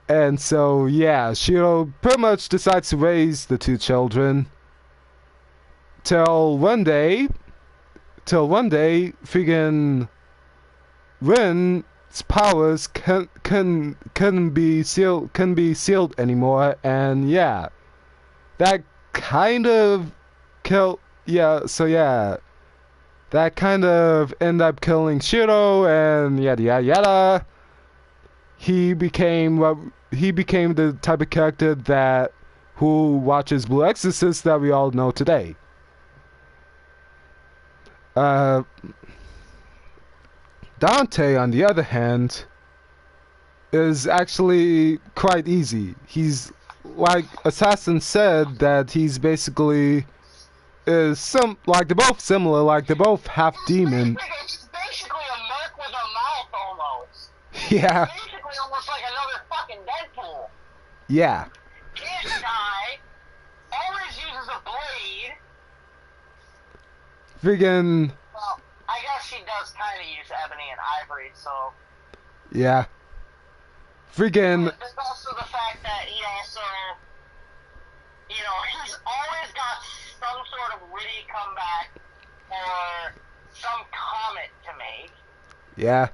And so, yeah, Shiro pretty much decides to raise the two children till one day, friggin' Rin's powers couldn't be sealed anymore, and yeah, that kind of that kind of ended up killing Shiro, and yada yada yada. He became the type of character who watches Blue Exorcist that we all know today. Dante, on the other hand, is actually quite easy. He's, like Assassin said, that he's basically they're both similar, like they're both half demon. It's basically a merc with a mouth almost. Yeah. It's basically almost like another fucking Deadpool. Yeah. Can't die. Always uses a blade. Friggin'. Well, I guess she does kind of use ebony and ivory, so. Yeah. Friggin'. There's also the fact that he also, he's always got some sort of witty comeback or some comment to make. Yeah.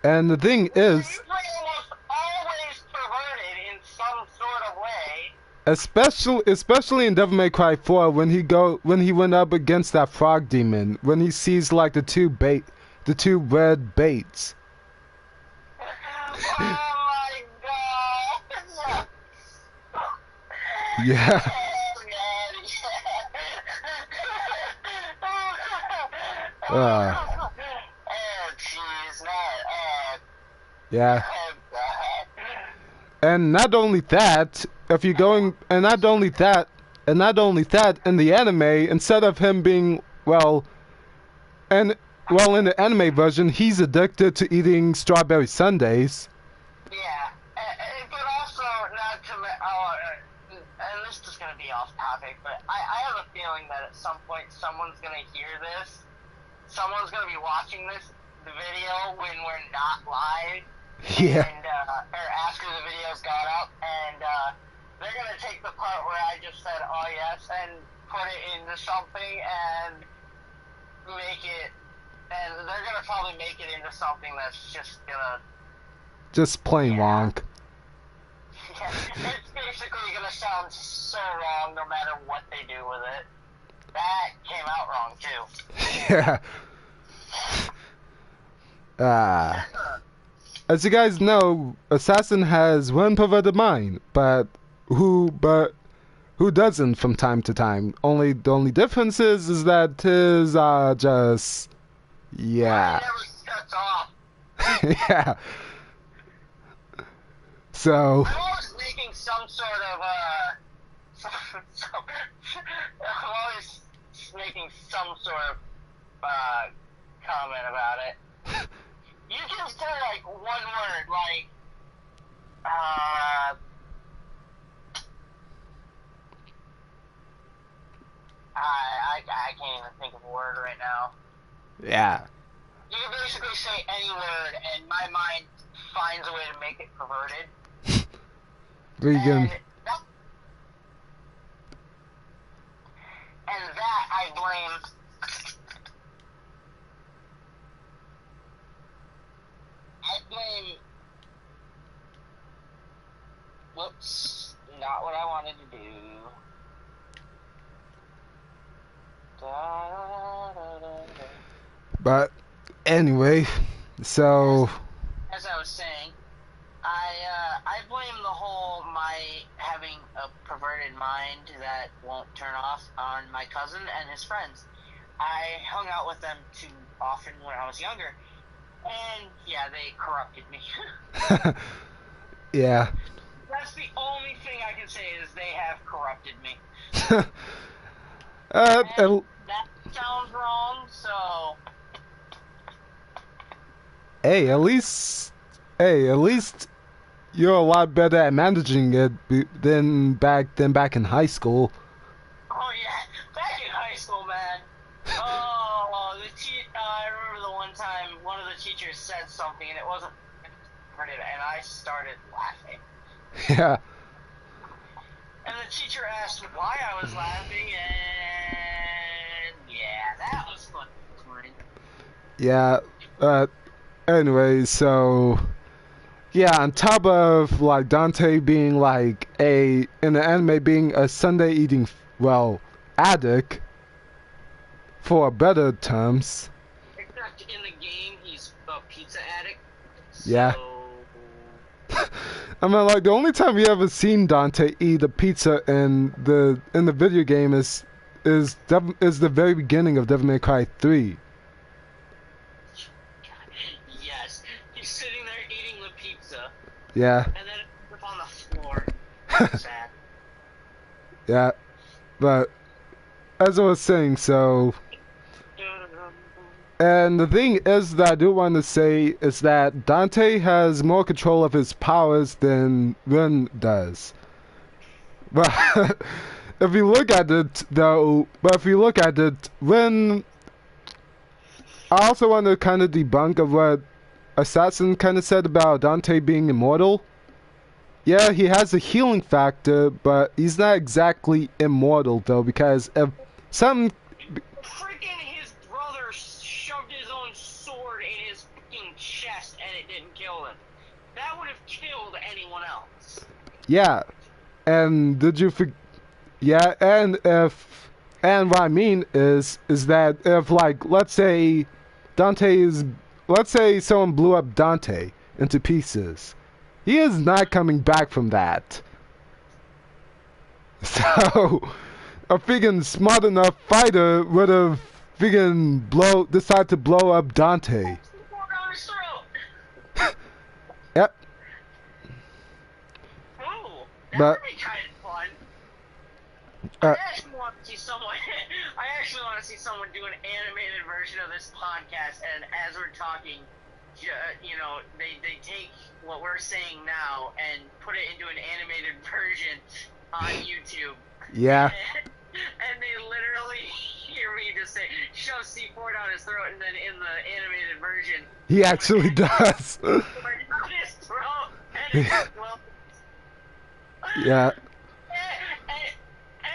And the thing is, he's almost always perverted in some sort of way. Especially in Devil May Cry 4 when he went up against that frog demon, when he sees like the two red baits. Oh my god. Yeah. Oh jeez, yeah. And not only that, in the anime, instead of him being in the anime version, he's addicted to eating strawberry sundaes. Yeah, but also not to and this is gonna be off topic, but I have a feeling that at some point someone's gonna hear this. Someone's gonna be watching the video when we're not live. Yeah. And or after the video's got up, and they're gonna take the part where I just said "oh yes" and put it into something and make it, and they're gonna probably make it into something that's just plain wrong. Yeah, it's basically gonna sound so wrong no matter what they do with it. That came out wrong too. Yeah. As you guys know, Assassin has one perverted mind, but who doesn't from time to time. The only difference is that his just yeah. It never shuts off. Yeah. So. I'm always making some sort of I'm always making some sort of comment about it. You can say like one word, like I can't even think of a word right now. Yeah. You can basically say any word, and my mind finds a way to make it perverted. Vegan. And that I blame. Whoops, not what I wanted to do. But anyway, so as I was saying, I blame the whole my having a perverted mind that won't turn off on my cousin and his friends. I hung out with them too often when I was younger, and yeah, they corrupted me. Yeah. That's only thing I can say is they have corrupted me. And that sounds wrong, so... Hey, at least you're a lot better at managing it than back in high school. Oh yeah, back in high school, man. Oh, I remember the one time one of the teachers said something and it wasn't interpreted, and I started laughing. Yeah. And the teacher asked why I was laughing, and yeah, that was fun. Yeah. Anyway, so yeah, on top of like Dante being like in the anime being a Sunday eating addict, for better terms. Except in the game, he's a pizza addict. So... Yeah. I mean, like the only time we ever seen Dante eat a pizza in the video game is the very beginning of Devil May Cry 3. Yes, he's sitting there eating the pizza. Yeah. And then it's on the floor. Sad. Yeah, but as I was saying, so. And the thing is that I do want to say is that Dante has more control of his powers than Rin does. But if you look at it, Rin... I also want to kind of debunk of what Assassin kind of said about Dante being immortal. Yeah, he has a healing factor, but he's not exactly immortal, though, because if something... His brother shoved his own sword in his fucking chest and it didn't kill him. That would have killed anyone else. Yeah, and did you yeah, and what I mean is that if, like, let's say someone blew up Dante into pieces, he is not coming back from that. So a freaking smart enough fighter would have freaking decide to blow up Dante. Yep. Oh, that but would be kind of fun. I actually want to see someone do an animated version of this podcast, and as we're talking, you know, they take what we're saying now and put it into an animated version on YouTube. Yeah. And they literally hear me just say, shove C4 down his throat, and then in the animated version, he actually does. down his throat, and it's, well, yeah.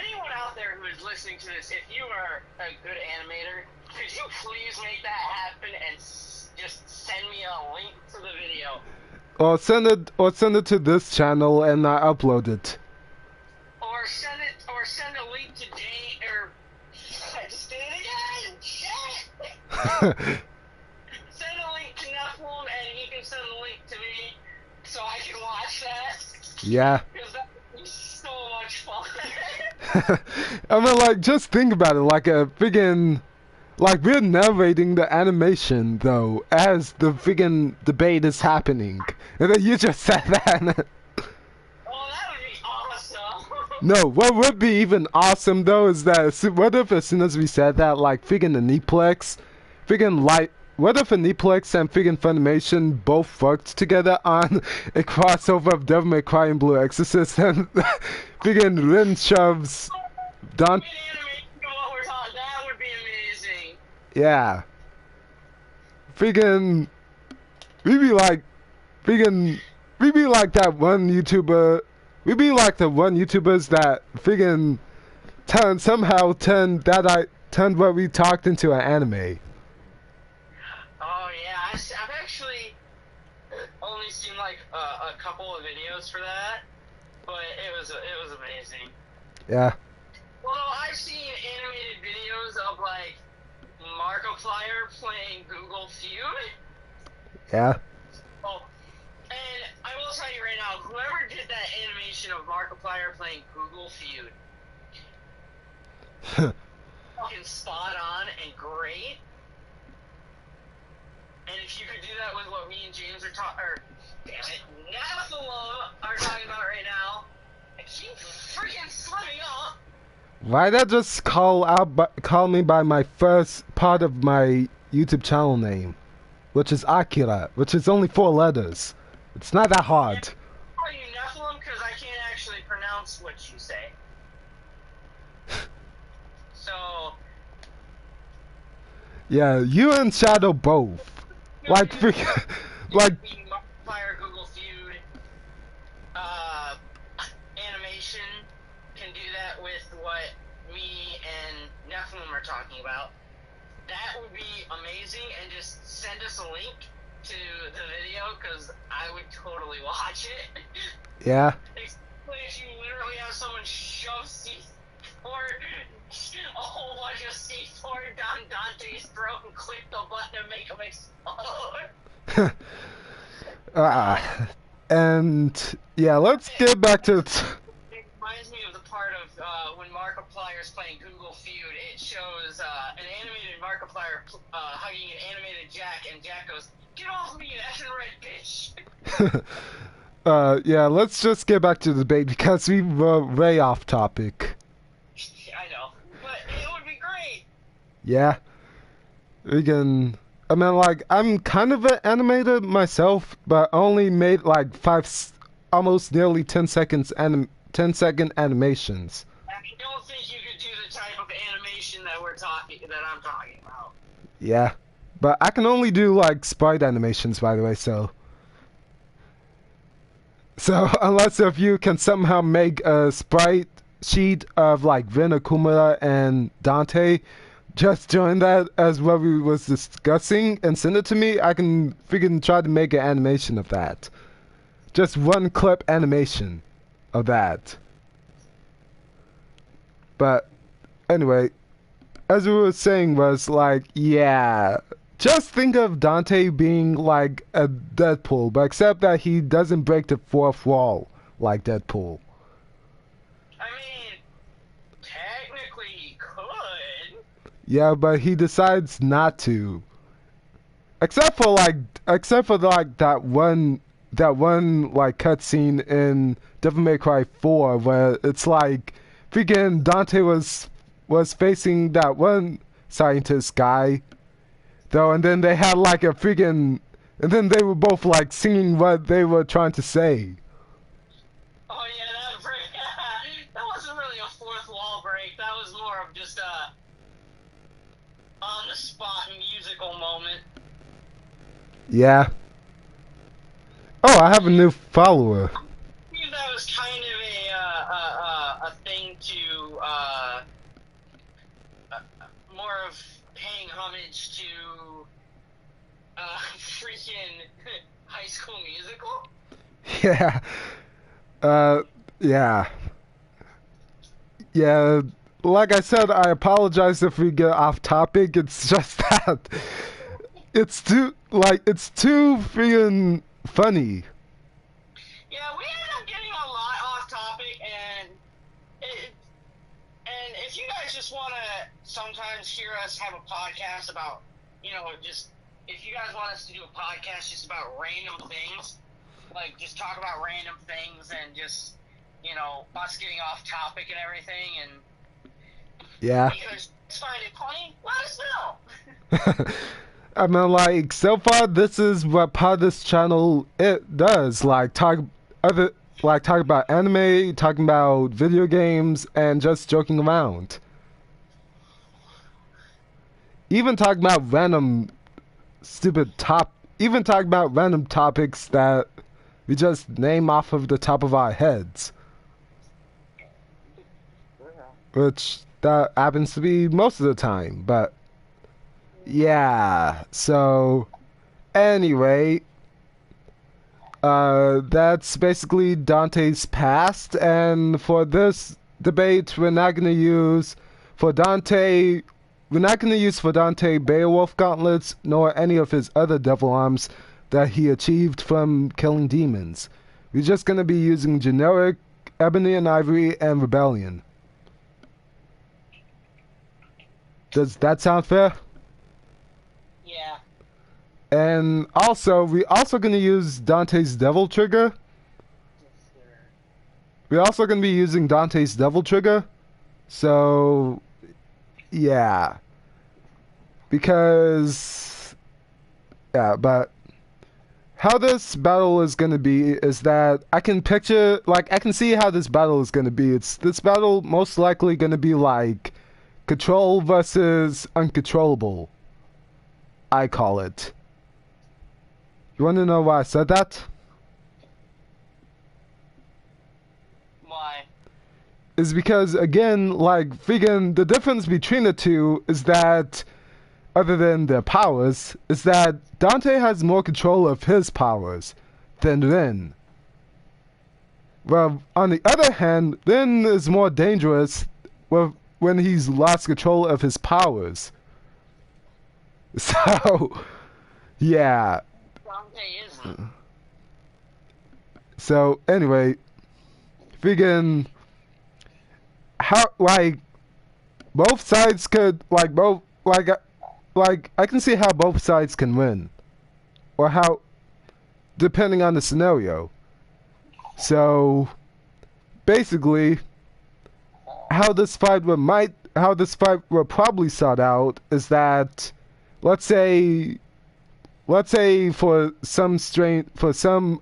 Anyone out there who is listening to this, if you are a good animator, could you please make that happen and just send me a link to the video? Or send it to this channel and I upload it. Or send a link to Jane, or just say it again. Shit. Send a link to Nephilim, and he can send the link to me so I can watch that. Yeah. Because that would be so much fun. I mean, like, just think about it, like a friggin', like, we're narrating the animation, though, as the friggin' debate is happening. And then you just said that. Oh, that would be awesome. No, what would be even awesome, though, is that, what if as soon as we said that, like, friggin' Aniplex, what if Aniplex and friggin' Funimation both worked together on a crossover of Devil May Cry and Blue Exorcist, and friggin' Rin shoves Dante... That would be amazing. Yeah. Friggin'... We be like that one YouTuber... We be like the one YouTubers that friggin' turned what we talked into an anime. Oh yeah, I've actually only seen like a couple of videos for that, but it was amazing. Yeah. Well, no, I've seen animated videos of like Markiplier playing Google Feud. Yeah. Oh, and I will tell you right now, whoever did that animation of Markiplier playing Google Feud, fucking spot on and great. And if you could do that with what me and James are talking, or damn it, Nephilim are talking about right now, I keep freaking slipping up. Why not just call me by my first part of my YouTube channel name, which is Akira, which is only 4 letters. It's not that hard. Are you Nephilim? Because I can't actually pronounce what you say. So. Yeah, you and Shadow both. Like, like. Fire Google Feud. Animation can do that with what me and Nephilim are talking about. That would be amazing, and just send us a link to the video, because I would totally watch it. Yeah. Especially if you literally have someone shove C4, a whole bunch of C4 down Dante's throat and click the button and make him explode. And yeah, let's get back to it reminds me of the part of when Markiplier's playing Google Feud. It shows an animated Markiplier hugging an animated Jack, and Jack goes, "Get off me, you effing red bitch!" Yeah, let's just get back to the debate because we were way off topic. I know, but it would be great. Yeah, we can. I mean, like, I'm kind of an animator myself, but only made like almost nearly 10 seconds 10-second animations. I don't think you could do the type of animation that I'm talking about. Yeah, but I can only do like sprite animations, by the way. So unless if you can somehow make a sprite sheet of like Rin, Akuma, and Dante, just join that as what we was discussing and send it to me. I can freaking try to make an animation of that. Just one clip animation of that. But anyway, as we were saying was like, yeah, just think of Dante being like a Deadpool, but except that he doesn't break the fourth wall like Deadpool. I mean, technically he could. Yeah, but he decides not to. Except for like that one like cutscene in Devil May Cry 4 where it's like freaking Dante was facing that one scientist guy though, and then they had like a freaking, and then they were both like singing what they were trying to say. Oh yeah, that wasn't really a fourth wall break. That was more of just a on the spot musical moment. Yeah. Oh, I have a new follower. I think that was kind of a thing to more of paying homage to freaking High School Musical. Yeah. Yeah. Yeah. Like I said, I apologize if we get off topic. It's just that it's too freaking funny. Yeah, we ended up getting a lot off topic, and if you guys just want to sometimes hear us have a podcast about, just if you guys want us to do a podcast just about random things, like just talk about random things and just, us getting off topic and everything, and yeah. Because find it funny, let us know. I mean, like, so far, this is what part of this channel it does. Like, talk about anime, talking about video games, and just joking around. Even talking about random topics that we just name off of the top of our heads. Which, that happens to be most of the time, but yeah, so anyway, that's basically Dante's past, and for this debate, we're not gonna use for Dante Beowulf gauntlets, nor any of his other devil arms that he achieved from killing demons. We're just gonna be using generic Ebony and Ivory and Rebellion. Does that sound fair? Yeah. And also, we're also going to use Dante's Devil Trigger. We're also going to be using Dante's Devil Trigger. So, yeah. Because, yeah, but how this battle is going to be is that I can picture, like, I can see how this battle is going to be. This battle most likely going to be like control versus uncontrollable, I call it. You want to know why I said that? Why? Is because, again, like, freaking, the difference between the two is that, other than their powers, is that Dante has more control of his powers than Rin. Well, on the other hand, Rin is more dangerous when he's lost control of his powers. So, yeah. Dante isn't. So, anyway, freaking, how, like, both sides could, like, I can see how both sides can win. Or how, depending on the scenario. So, basically, how this fight will probably sort out is that, let's say for some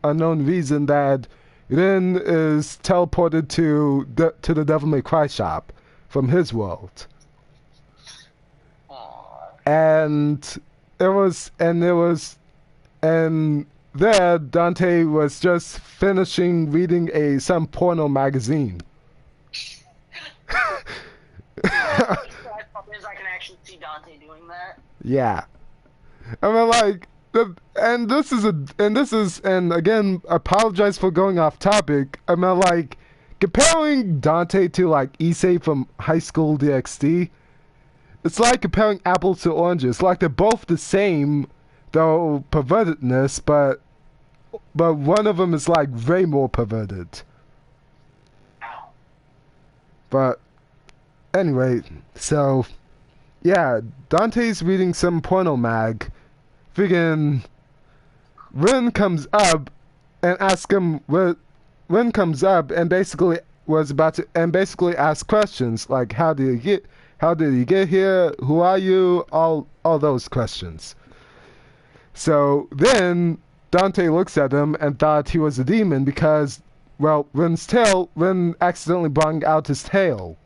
unknown reason that Rin is teleported to the Devil May Cry shop from his world. And there Dante was just finishing reading some porno magazine. I can actually see Dante doing that. Yeah. I mean, like, and again, apologize for going off topic. I mean, like, comparing Dante to, like, Issei from High School DxD, it's like comparing apples to oranges. Like, they're both the same, though pervertedness, but one of them is, like, way more perverted. But anyway, so yeah, Dante's reading some porno mag. Friggin' Rin comes up and asks him Rin comes up and basically ask questions like how did you get here? Who are you? All those questions. So then Dante looks at him and thought he was a demon because, well, Rin accidentally brought out his tail.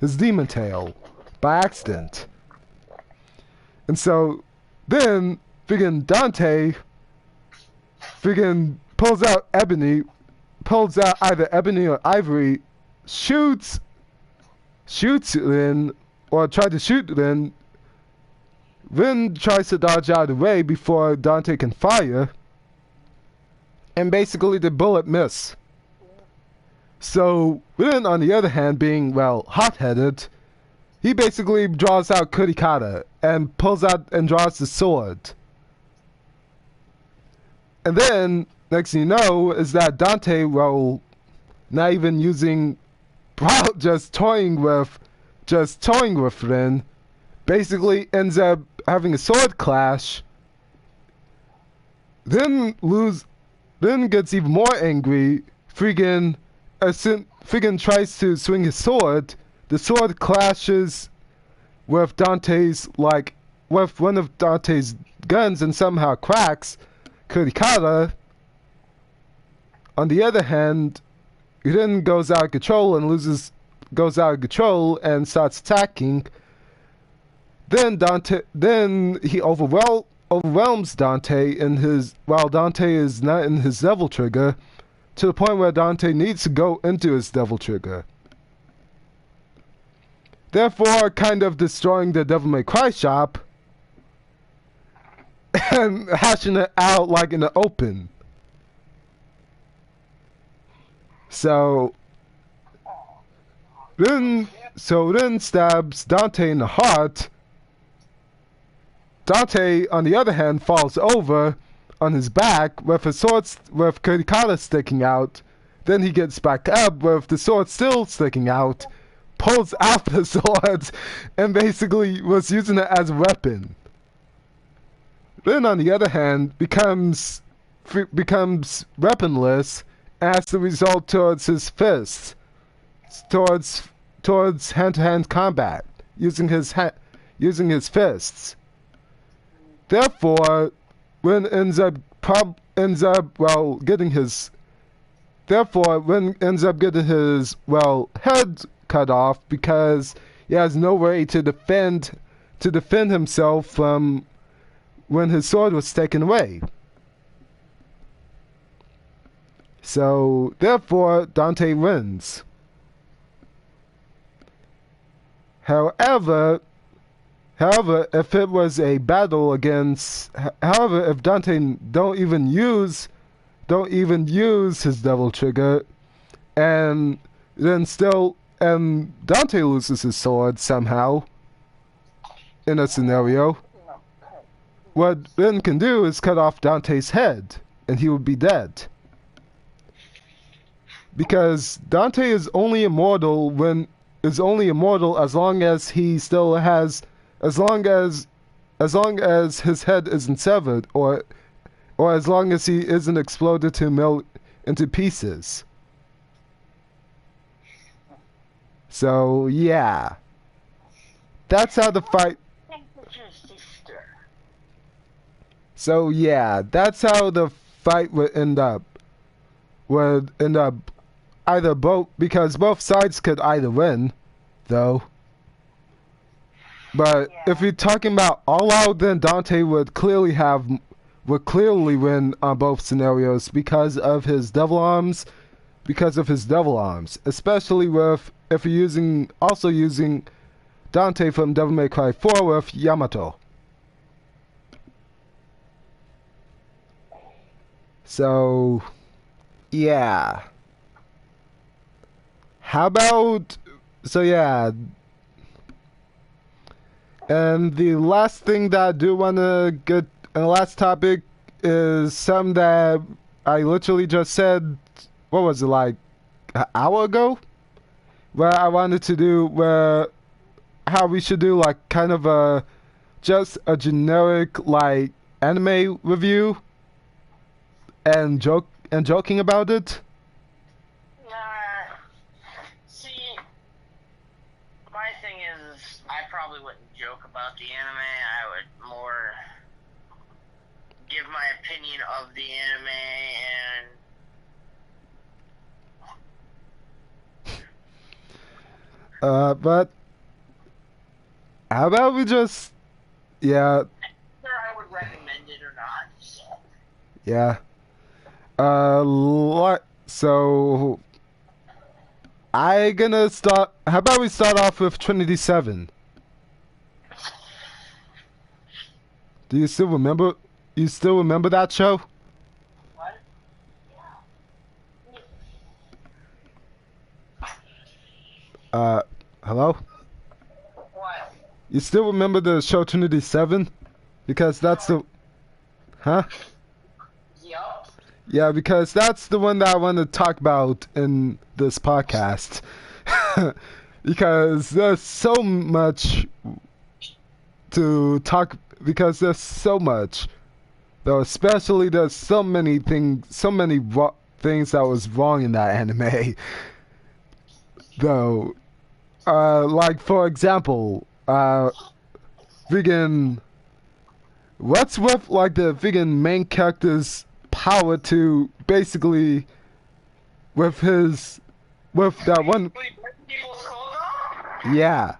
His demon tail. By accident. And so then friggin' Dante pulls out either ebony or ivory, shoots Rin, or tried to shoot Rin. Rin tries to dodge out of the way before Dante can fire, and basically the bullet miss. So Rin, on the other hand, being, well, hot-headed, he basically draws out Kurikata and pulls out and draws the sword. And then, next thing you know, is that Dante, well, not even using, just toying with Rin, basically ends up having a sword clash. Then gets even more angry. Friggin' tries to swing his sword. The sword clashes with with one of Dante's guns and somehow cracks Kurikata. On the other hand, Rin goes out of control and starts attacking. Then he overwhelms Dante while Dante is not in his Devil Trigger, to the point where Dante needs to go into his Devil Trigger. Therefore, kind of destroying the Devil May Cry shop and hashing it out like in the open. So Rin stabs Dante in the heart. Dante, on the other hand, falls over on his back with Kurikata sticking out. Then he gets back up with the sword still sticking out, pulls out the sword, and basically was using it as a weapon. then on the other hand, becomes weaponless as the result towards his fists, towards hand-to-hand combat, using his fists. Therefore, when ends up getting his head cut off because he has no way to defend himself from when his sword was taken away. So therefore Dante wins. However, if it was a battle against, if Dante don't even use his devil trigger, and Dante loses his sword somehow in a scenario, what Ren can do is cut off Dante's head, and he would be dead. Because Dante is only immortal as long as he still has, as long as his head isn't severed, or as long as he isn't exploded into pieces. So yeah, that's how the fight. So yeah, that's how the fight would end up. Either because both sides could either win, though. But if you're talking about all out, then Dante would clearly win on both scenarios because of his devil arms. Especially if you're also using Dante from Devil May Cry 4 with Yamato. So yeah. And the last thing that I do want to get, the last topic is something that I literally just said, what was it, like an hour ago? Where I wanted to do, how we should do like kind of just a generic like anime review and joking about it. See, my thing is, I probably wouldn't joke about the anime. I would more give my opinion of the anime and... But how about we just, yeah. Whether I would recommend it or not, so. Yeah. So how about we start off with Trinity 7? Do you still remember that show? What? Hello? What? You still remember the show Trinity 7? Because that's the... Huh? Yup. Yeah, because that's the one that I want to talk about in this podcast. Because there's so much to talk... Because there's so much. Though especially there's so many things that was wrong in that anime. Though... like, for example, what's with, like, the main character's power to basically, with that one... Yeah.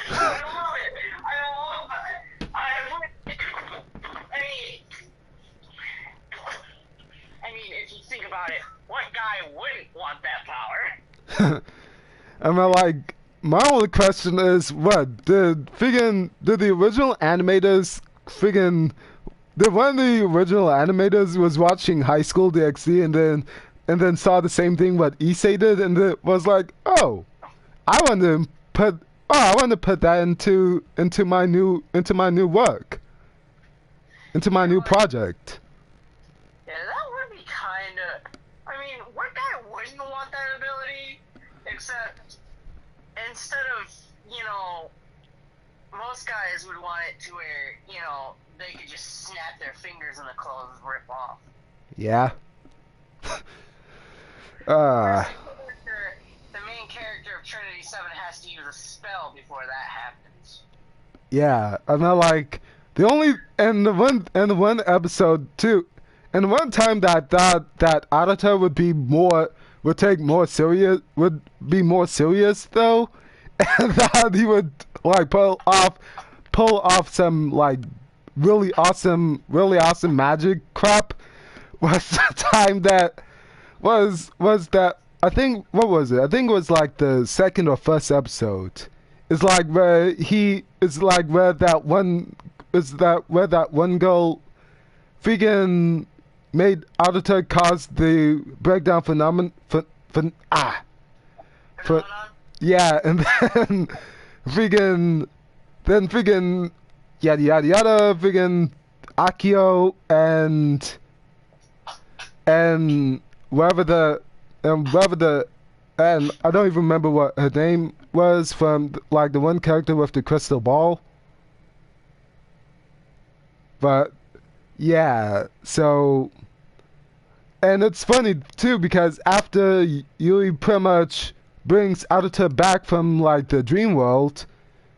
I love it. I mean, if you think about it, what guy wouldn't want that power? I mean, like, my only question is, what, did the original animators did one of the original animators was watching High School DxD and then saw the same thing what Issei did and it was like, oh, I want to put that into my new work, into my new project. Yeah, that would be kind of... I mean, what guy wouldn't want that ability? Except, instead of, most guys would want it to where, they could just snap their fingers and the clothes rip off. Yeah. The main character of Trinity 7 has to use a spell before that happens. Yeah, and then like the only and the one episode too, and one time that Arata would be more serious though, and that he would like pull off some like really awesome magic crap was the time that was that I think what was it? I think it was like the second or first episode. It's like where that one girl freaking made Arata cause the breakdown phenomenon. Yeah, and then freaking yada yada yada freaking Akio and and I don't even remember what her name was from like the one character with the crystal ball. But yeah, so and it's funny too because after Yui pretty much brings Arata back from like the dream world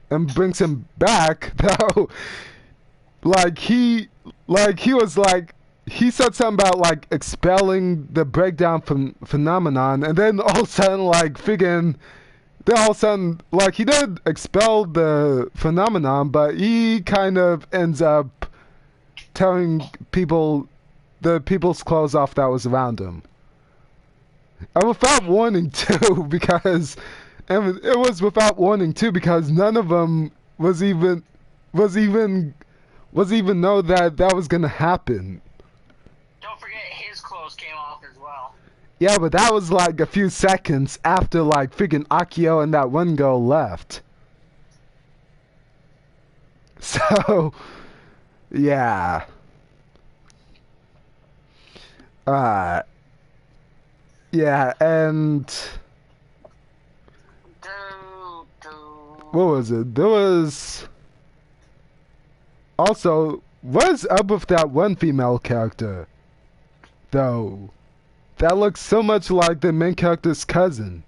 and brings him back though, he said something about like expelling the breakdown phenomenon, and then all of a sudden like he did expel the phenomenon, but he kind of ends up tearing people's clothes off that was around him. And without warning too, because it was without warning too, because none of them was even know that was gonna happen. Don't forget his clothes came off as well. Yeah, but that was like a few seconds after like freaking Akio and that one girl left. So yeah. Yeah, and what was it? There was also, what's up with that one female character though? That looks so much like the main character's cousin.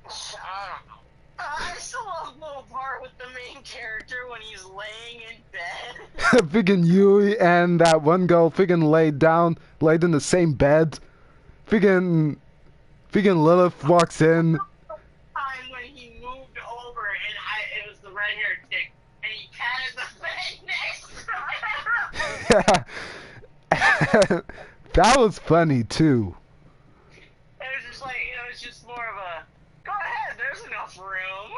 I still love the little part with the main character when he's laying in bed. Friggin' Yui and that one girl friggin' laid in the same bed. Friggin' Lilith walks in. Time when he moved over and it was the red-haired chick, and he patted the bed next to her. Yeah. That was funny too. It was just more of a, go ahead, there's enough room.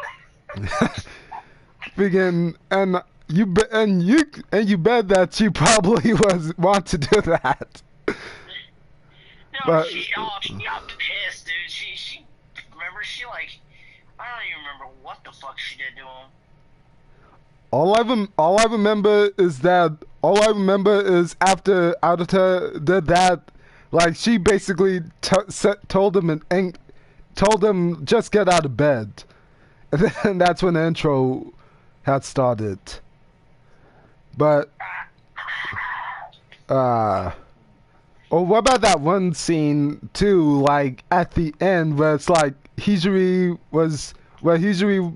Friggin' and you bet that she probably want to do that. No, But she got pissed, dude. She remember I don't even remember what the fuck she did to him. all I remember is after Arata did that, like she basically told him just get out of bed, and then that's when the intro had started. But oh, what about that one scene too, like at the end where it's like Hijiri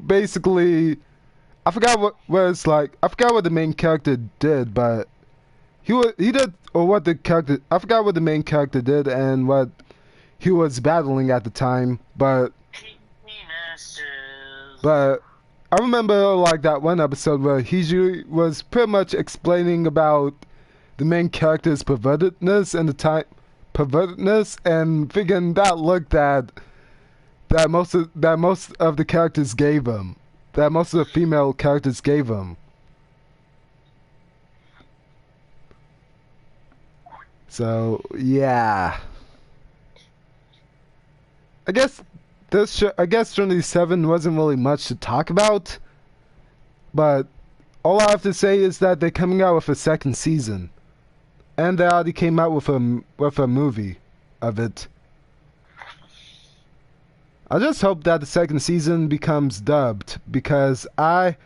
basically, I forgot what the main character did, but he did, or what the character, I forgot what the main character did and what he was battling at the time, but I remember like that one episode where Hijiri was pretty much explaining about the main character's pervertedness and figuring that look that most of the characters gave him, that most of the female characters gave him. So yeah, I guess Trinity 7 wasn't really much to talk about, but all I have to say is that they're coming out with a second season. And they already came out with a movie of it. I just hope that the second season becomes dubbed, because I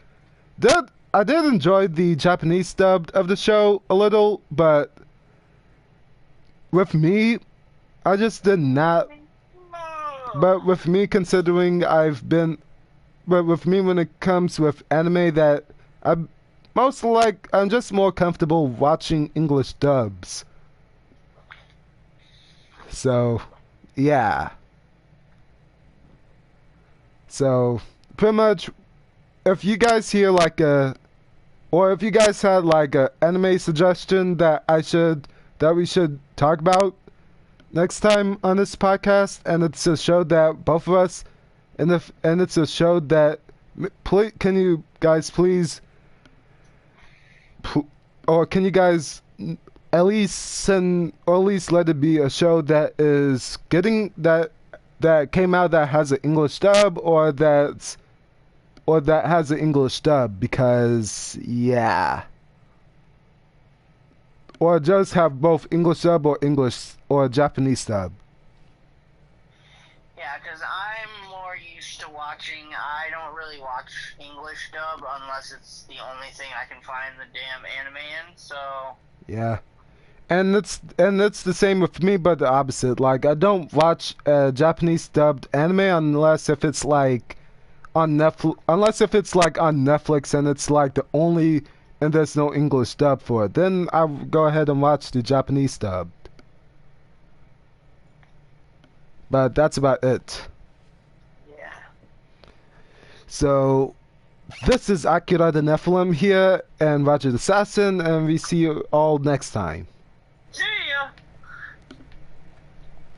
I did enjoy the Japanese dub of the show a little, but with me, I just did not. But with me, considering but with me when it comes with anime, that I'm just more comfortable watching English dubs. So, yeah. So, pretty much, if you guys hear or if you guys had like a anime suggestion that we should talk about next time on this podcast, and it's a show that both of us, and it's a show that, can you guys please, or can you guys at least let it be a show that is that came out that has an English dub, or that has an English dub, because yeah, or just have both English dub or Japanese dub. Yeah, because I'm more used to watching. I don't really watch English dub unless it's the only thing I can find the damn anime in. So yeah. And it's the same with me, but the opposite. Like, I don't watch Japanese dubbed anime unless if it's like on Netflix. Unless if it's like on Netflix and it's like the only, and there's no English dub for it. Then I'll go ahead and watch the Japanese dub. But that's about it. yeah. So, this is Akira the Nephilim here, and Roger the Assassin, and we see you all next time.